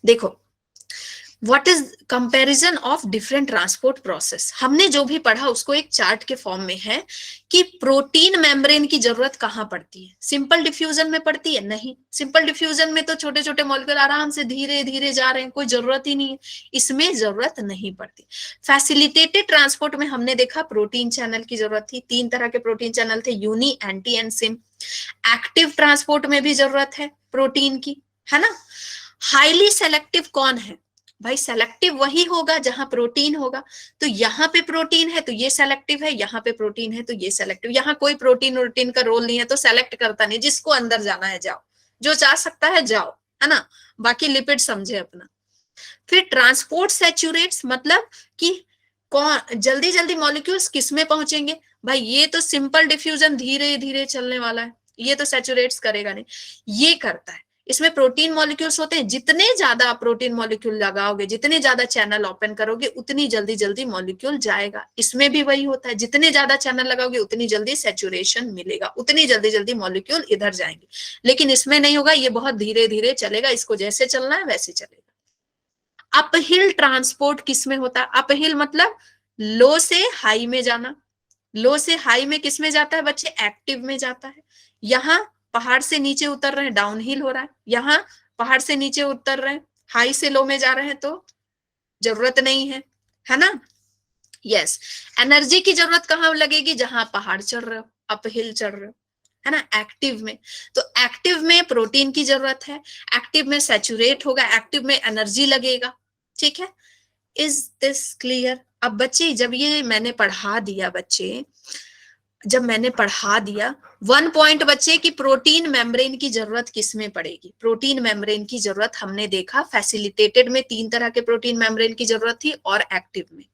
देखो, what is comparison of different transport process, हमने जो भी पढ़ा उसको एक चार्ट के फॉर्म में है कि प्रोटीन मेम्ब्रेन की जरूरत कहां पड़ती है। सिंपल डिफ्यूजन में पड़ती है? नहीं, सिंपल डिफ्यूजन में तो छोटे छोटे मॉलिक्यूल आराम से धीरे धीरे जा रहे हैं, कोई जरूरत ही नहीं है, इसमें जरूरत नहीं पड़ती। फैसिलिटेटेड ट्रांसपोर्ट में हमने देखा प्रोटीन चैनल की जरूरत थी, 3 तरह के प्रोटीन चैनल थे, uni, anti and sym. Active transport में भी जरूरत है प्रोटीन की, है ना। हाईली सेलेक्टिव कौन है भाई? सेलेक्टिव वही होगा जहां प्रोटीन होगा। तो यहाँ पे प्रोटीन है तो ये सेलेक्टिव है, यहाँ पे प्रोटीन है तो ये सेलेक्टिव। यहाँ कोई प्रोटीन वोटीन का रोल नहीं है, तो सेलेक्ट करता नहीं, जिसको अंदर जाना है जाओ, जो जा सकता है जाओ, है ना, बाकी लिपिड समझे अपना। फिर ट्रांसपोर्ट सैचुरेट्स, मतलब कि कौन जल्दी जल्दी मॉलिक्यूल्स किस में पहुंचेंगे भाई? ये तो सिंपल डिफ्यूजन धीरे धीरे चलने वाला है, ये तो सैचुरेट्स करेगा नहीं, ये करता है। इसमें प्रोटीन मॉलिक्यूल्स होते हैं, जितने ज्यादा प्रोटीन मॉलिक्यूल लगाओगे, जितने ज्यादा चैनल ओपन करोगे, उतनी जल्दी जल्दी मॉलिक्यूल जाएगा। इसमें भी वही होता है, जितने ज्यादा चैनल लगाओगे उतनी जल्दी सैचुरेशन मिलेगा, उतनी जल्दी जल्दी मॉलिक्यूल इधर जाएंगे। लेकिन इसमें नहीं होगा, ये बहुत धीरे धीरे चलेगा, इसको जैसे चलना है वैसे चलेगा। अपहिल ट्रांसपोर्ट किस में होता है? अपहिल मतलब लो से हाई में जाना। लो से हाई में किस में जाता है बच्चे? एक्टिव में जाता है। यहाँ पहाड़ से नीचे उतर रहे हैं, डाउन हिल हो रहा है। यहाँ पहाड़ से नीचे उतर रहे हैं, हाई से लो में जा रहे हैं, तो जरूरत नहीं है ना। यस, एनर्जी की जरूरत कहाँ लगेगी? जहां पहाड़ चढ़ रहे हो, अपहिल चढ़ रहे हो, है ना, एक्टिव में। तो एक्टिव में प्रोटीन की जरूरत है, एक्टिव में सैचुरेट होगा, एक्टिव में एनर्जी लगेगा। ठीक है, इज दिस क्लियर? अब बच्चे जब ये मैंने पढ़ा दिया, बच्चे जब मैंने पढ़ा दिया 1 पॉइंट बच्चे की प्रोटीन मेम्ब्रेन की जरूरत किस में पड़ेगी? प्रोटीन मेम्ब्रेन की जरूरत हमने देखा फैसिलिटेटेड में 3 तरह के प्रोटीन मेम्ब्रेन की जरूरत थी, और एक्टिव में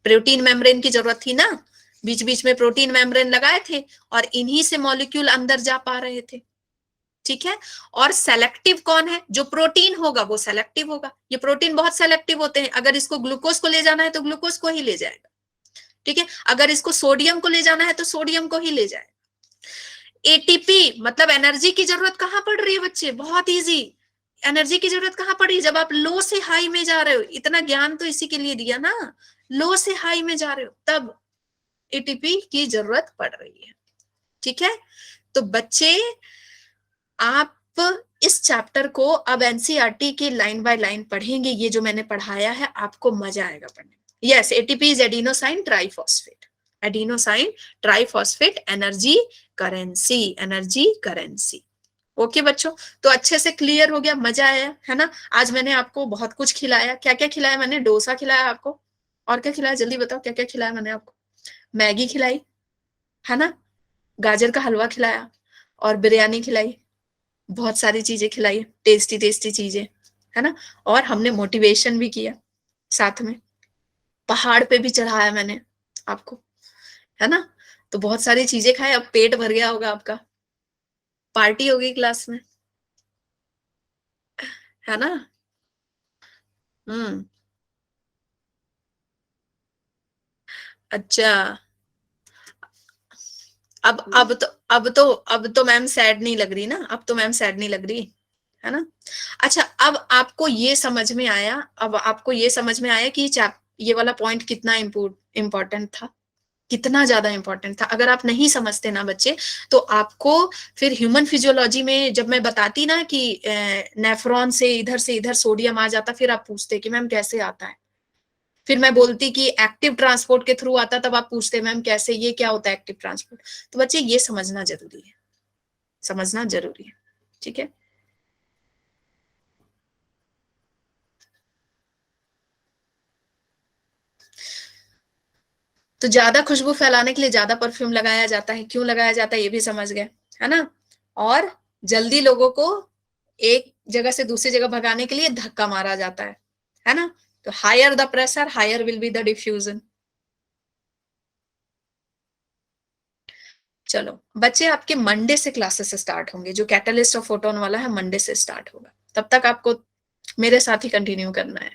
प्रोटीन मेम्ब्रेन की जरूरत थी ना, बीच बीच में प्रोटीन मेम्ब्रेन लगाए थे और इन्हीं से मॉलिक्यूल अंदर जा पा रहे थे। ठीक है, और सेलेक्टिव कौन है? जो प्रोटीन होगा वो सेलेक्टिव होगा। ये प्रोटीन बहुत सेलेक्टिव होते हैं, अगर इसको ग्लूकोज को ले जाना है तो ग्लूकोज को ही ले जाएगा। ठीक है, अगर इसको सोडियम को ले जाना है तो सोडियम को ही ले जाएगा। एटीपी मतलब एनर्जी की जरूरत कहां पड़ रही है बच्चे? बहुत इजी, एनर्जी की जरूरत कहां पड़ रही है? जब आप लो से हाई में जा रहे हो, इतना ज्ञान तो इसी के लिए दिया ना, लो से हाई में जा रहे हो तब एटीपी की जरूरत पड़ रही है। ठीक है, तो बच्चे आप इस चैप्टर को अब एनसीईआरटी के लाइन बाय लाइन पढ़ेंगे, ये जो मैंने पढ़ाया है आपको मजा आएगा पढ़ने। Yes, ATP is adenosine triphosphate, adenosine triphosphate energy currency, energy currency. Okay बच्चों, तो अच्छे से क्लियर हो गया, मजा आया है ना। आज मैंने आपको बहुत कुछ खिलाया, क्या क्या खिलाया मैंने? डोसा खिलाया आपको, और क्या खिलाया जल्दी बताओ, क्या क्या खिलाया मैंने आपको? मैगी खिलाई, है ना, गाजर का हलवा खिलाया, और बिरयानी खिलाई, बहुत सारी चीजें खिलाई, टेस्टी टेस्टी चीजें, है ना। और हमने मोटिवेशन भी किया साथ में, पहाड़ पे भी चढ़ाया मैंने आपको, है ना। तो बहुत सारी चीजें खाए, अब पेट भर गया होगा आपका, पार्टी होगी क्लास में, है ना। हम्म, अच्छा। अब तो मैम सैड नहीं लग रही ना, अब तो मैम सैड नहीं लग रही, है ना। अच्छा, अब आपको ये समझ में आया, अब आपको ये समझ में आया कि ये वाला पॉइंट कितना इम्पोर्टेंट था, कितना ज्यादा इंपॉर्टेंट था। अगर आप नहीं समझते ना बच्चे, तो आपको फिर ह्यूमन फिजियोलॉजी में जब मैं बताती ना कि नेफ्रॉन से इधर सोडियम आ जाता, फिर आप पूछते कि मैम कैसे आता है, फिर मैं बोलती कि एक्टिव ट्रांसपोर्ट के थ्रू आता, तब आप पूछते मैम कैसे, ये क्या होता है एक्टिव ट्रांसपोर्ट? तो बच्चे ये समझना जरूरी है, समझना जरूरी है, ठीक है। तो ज्यादा खुशबू फैलाने के लिए ज्यादा परफ्यूम लगाया जाता है, क्यों लगाया जाता है ये भी समझ गए, है ना। और जल्दी लोगों को एक जगह से दूसरी जगह भगाने के लिए धक्का मारा जाता है ना। तो higher the pressure higher will be the diffusion. चलो बच्चे, आपके मंडे से क्लासेस स्टार्ट होंगे, जो कैटलिस्ट और फोटोन वाला है मंडे से स्टार्ट होगा, तब तक आपको मेरे साथ ही कंटिन्यू करना है।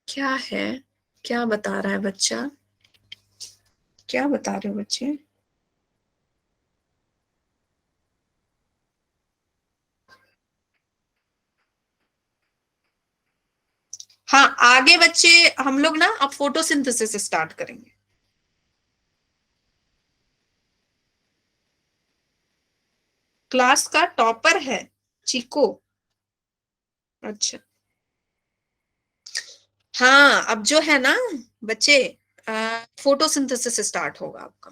क्या है, क्या बता रहा है बच्चा, क्या बता रहे हो बच्चे? हाँ आगे बच्चे, हम लोग ना अब फोटोसिंथेसिस स्टार्ट करेंगे। क्लास का टॉपर है चीको? अच्छा, हाँ अब जो है ना बच्चे, फोटोसिंथेसिस स्टार्ट होगा आपका।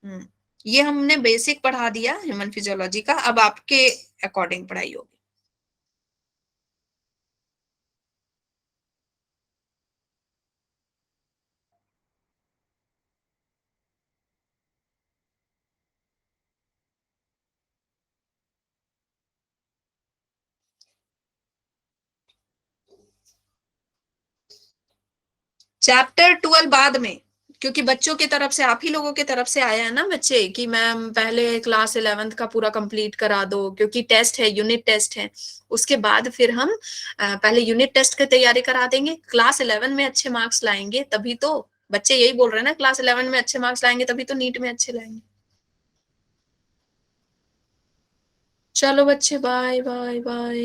हम्म, ये हमने बेसिक पढ़ा दिया ह्यूमन फिजियोलॉजी का, अब आपके अकॉर्डिंग पढ़ाई होगी। चैप्टर 12 बाद में, क्योंकि बच्चों की तरफ से, आप ही लोगों की तरफ से आया है ना बच्चे कि मैम पहले क्लास 11th का पूरा कंप्लीट करा दो, क्योंकि टेस्ट है, यूनिट टेस्ट है। उसके बाद फिर हम पहले यूनिट टेस्ट की तैयारी करा देंगे, क्लास 11 में अच्छे मार्क्स लाएंगे तभी तो, बच्चे यही बोल रहे हैं ना, क्लास 11 में अच्छे मार्क्स लाएंगे तभी तो नीट में अच्छे लाएंगे। चलो बच्चे, बाय बाय बाय।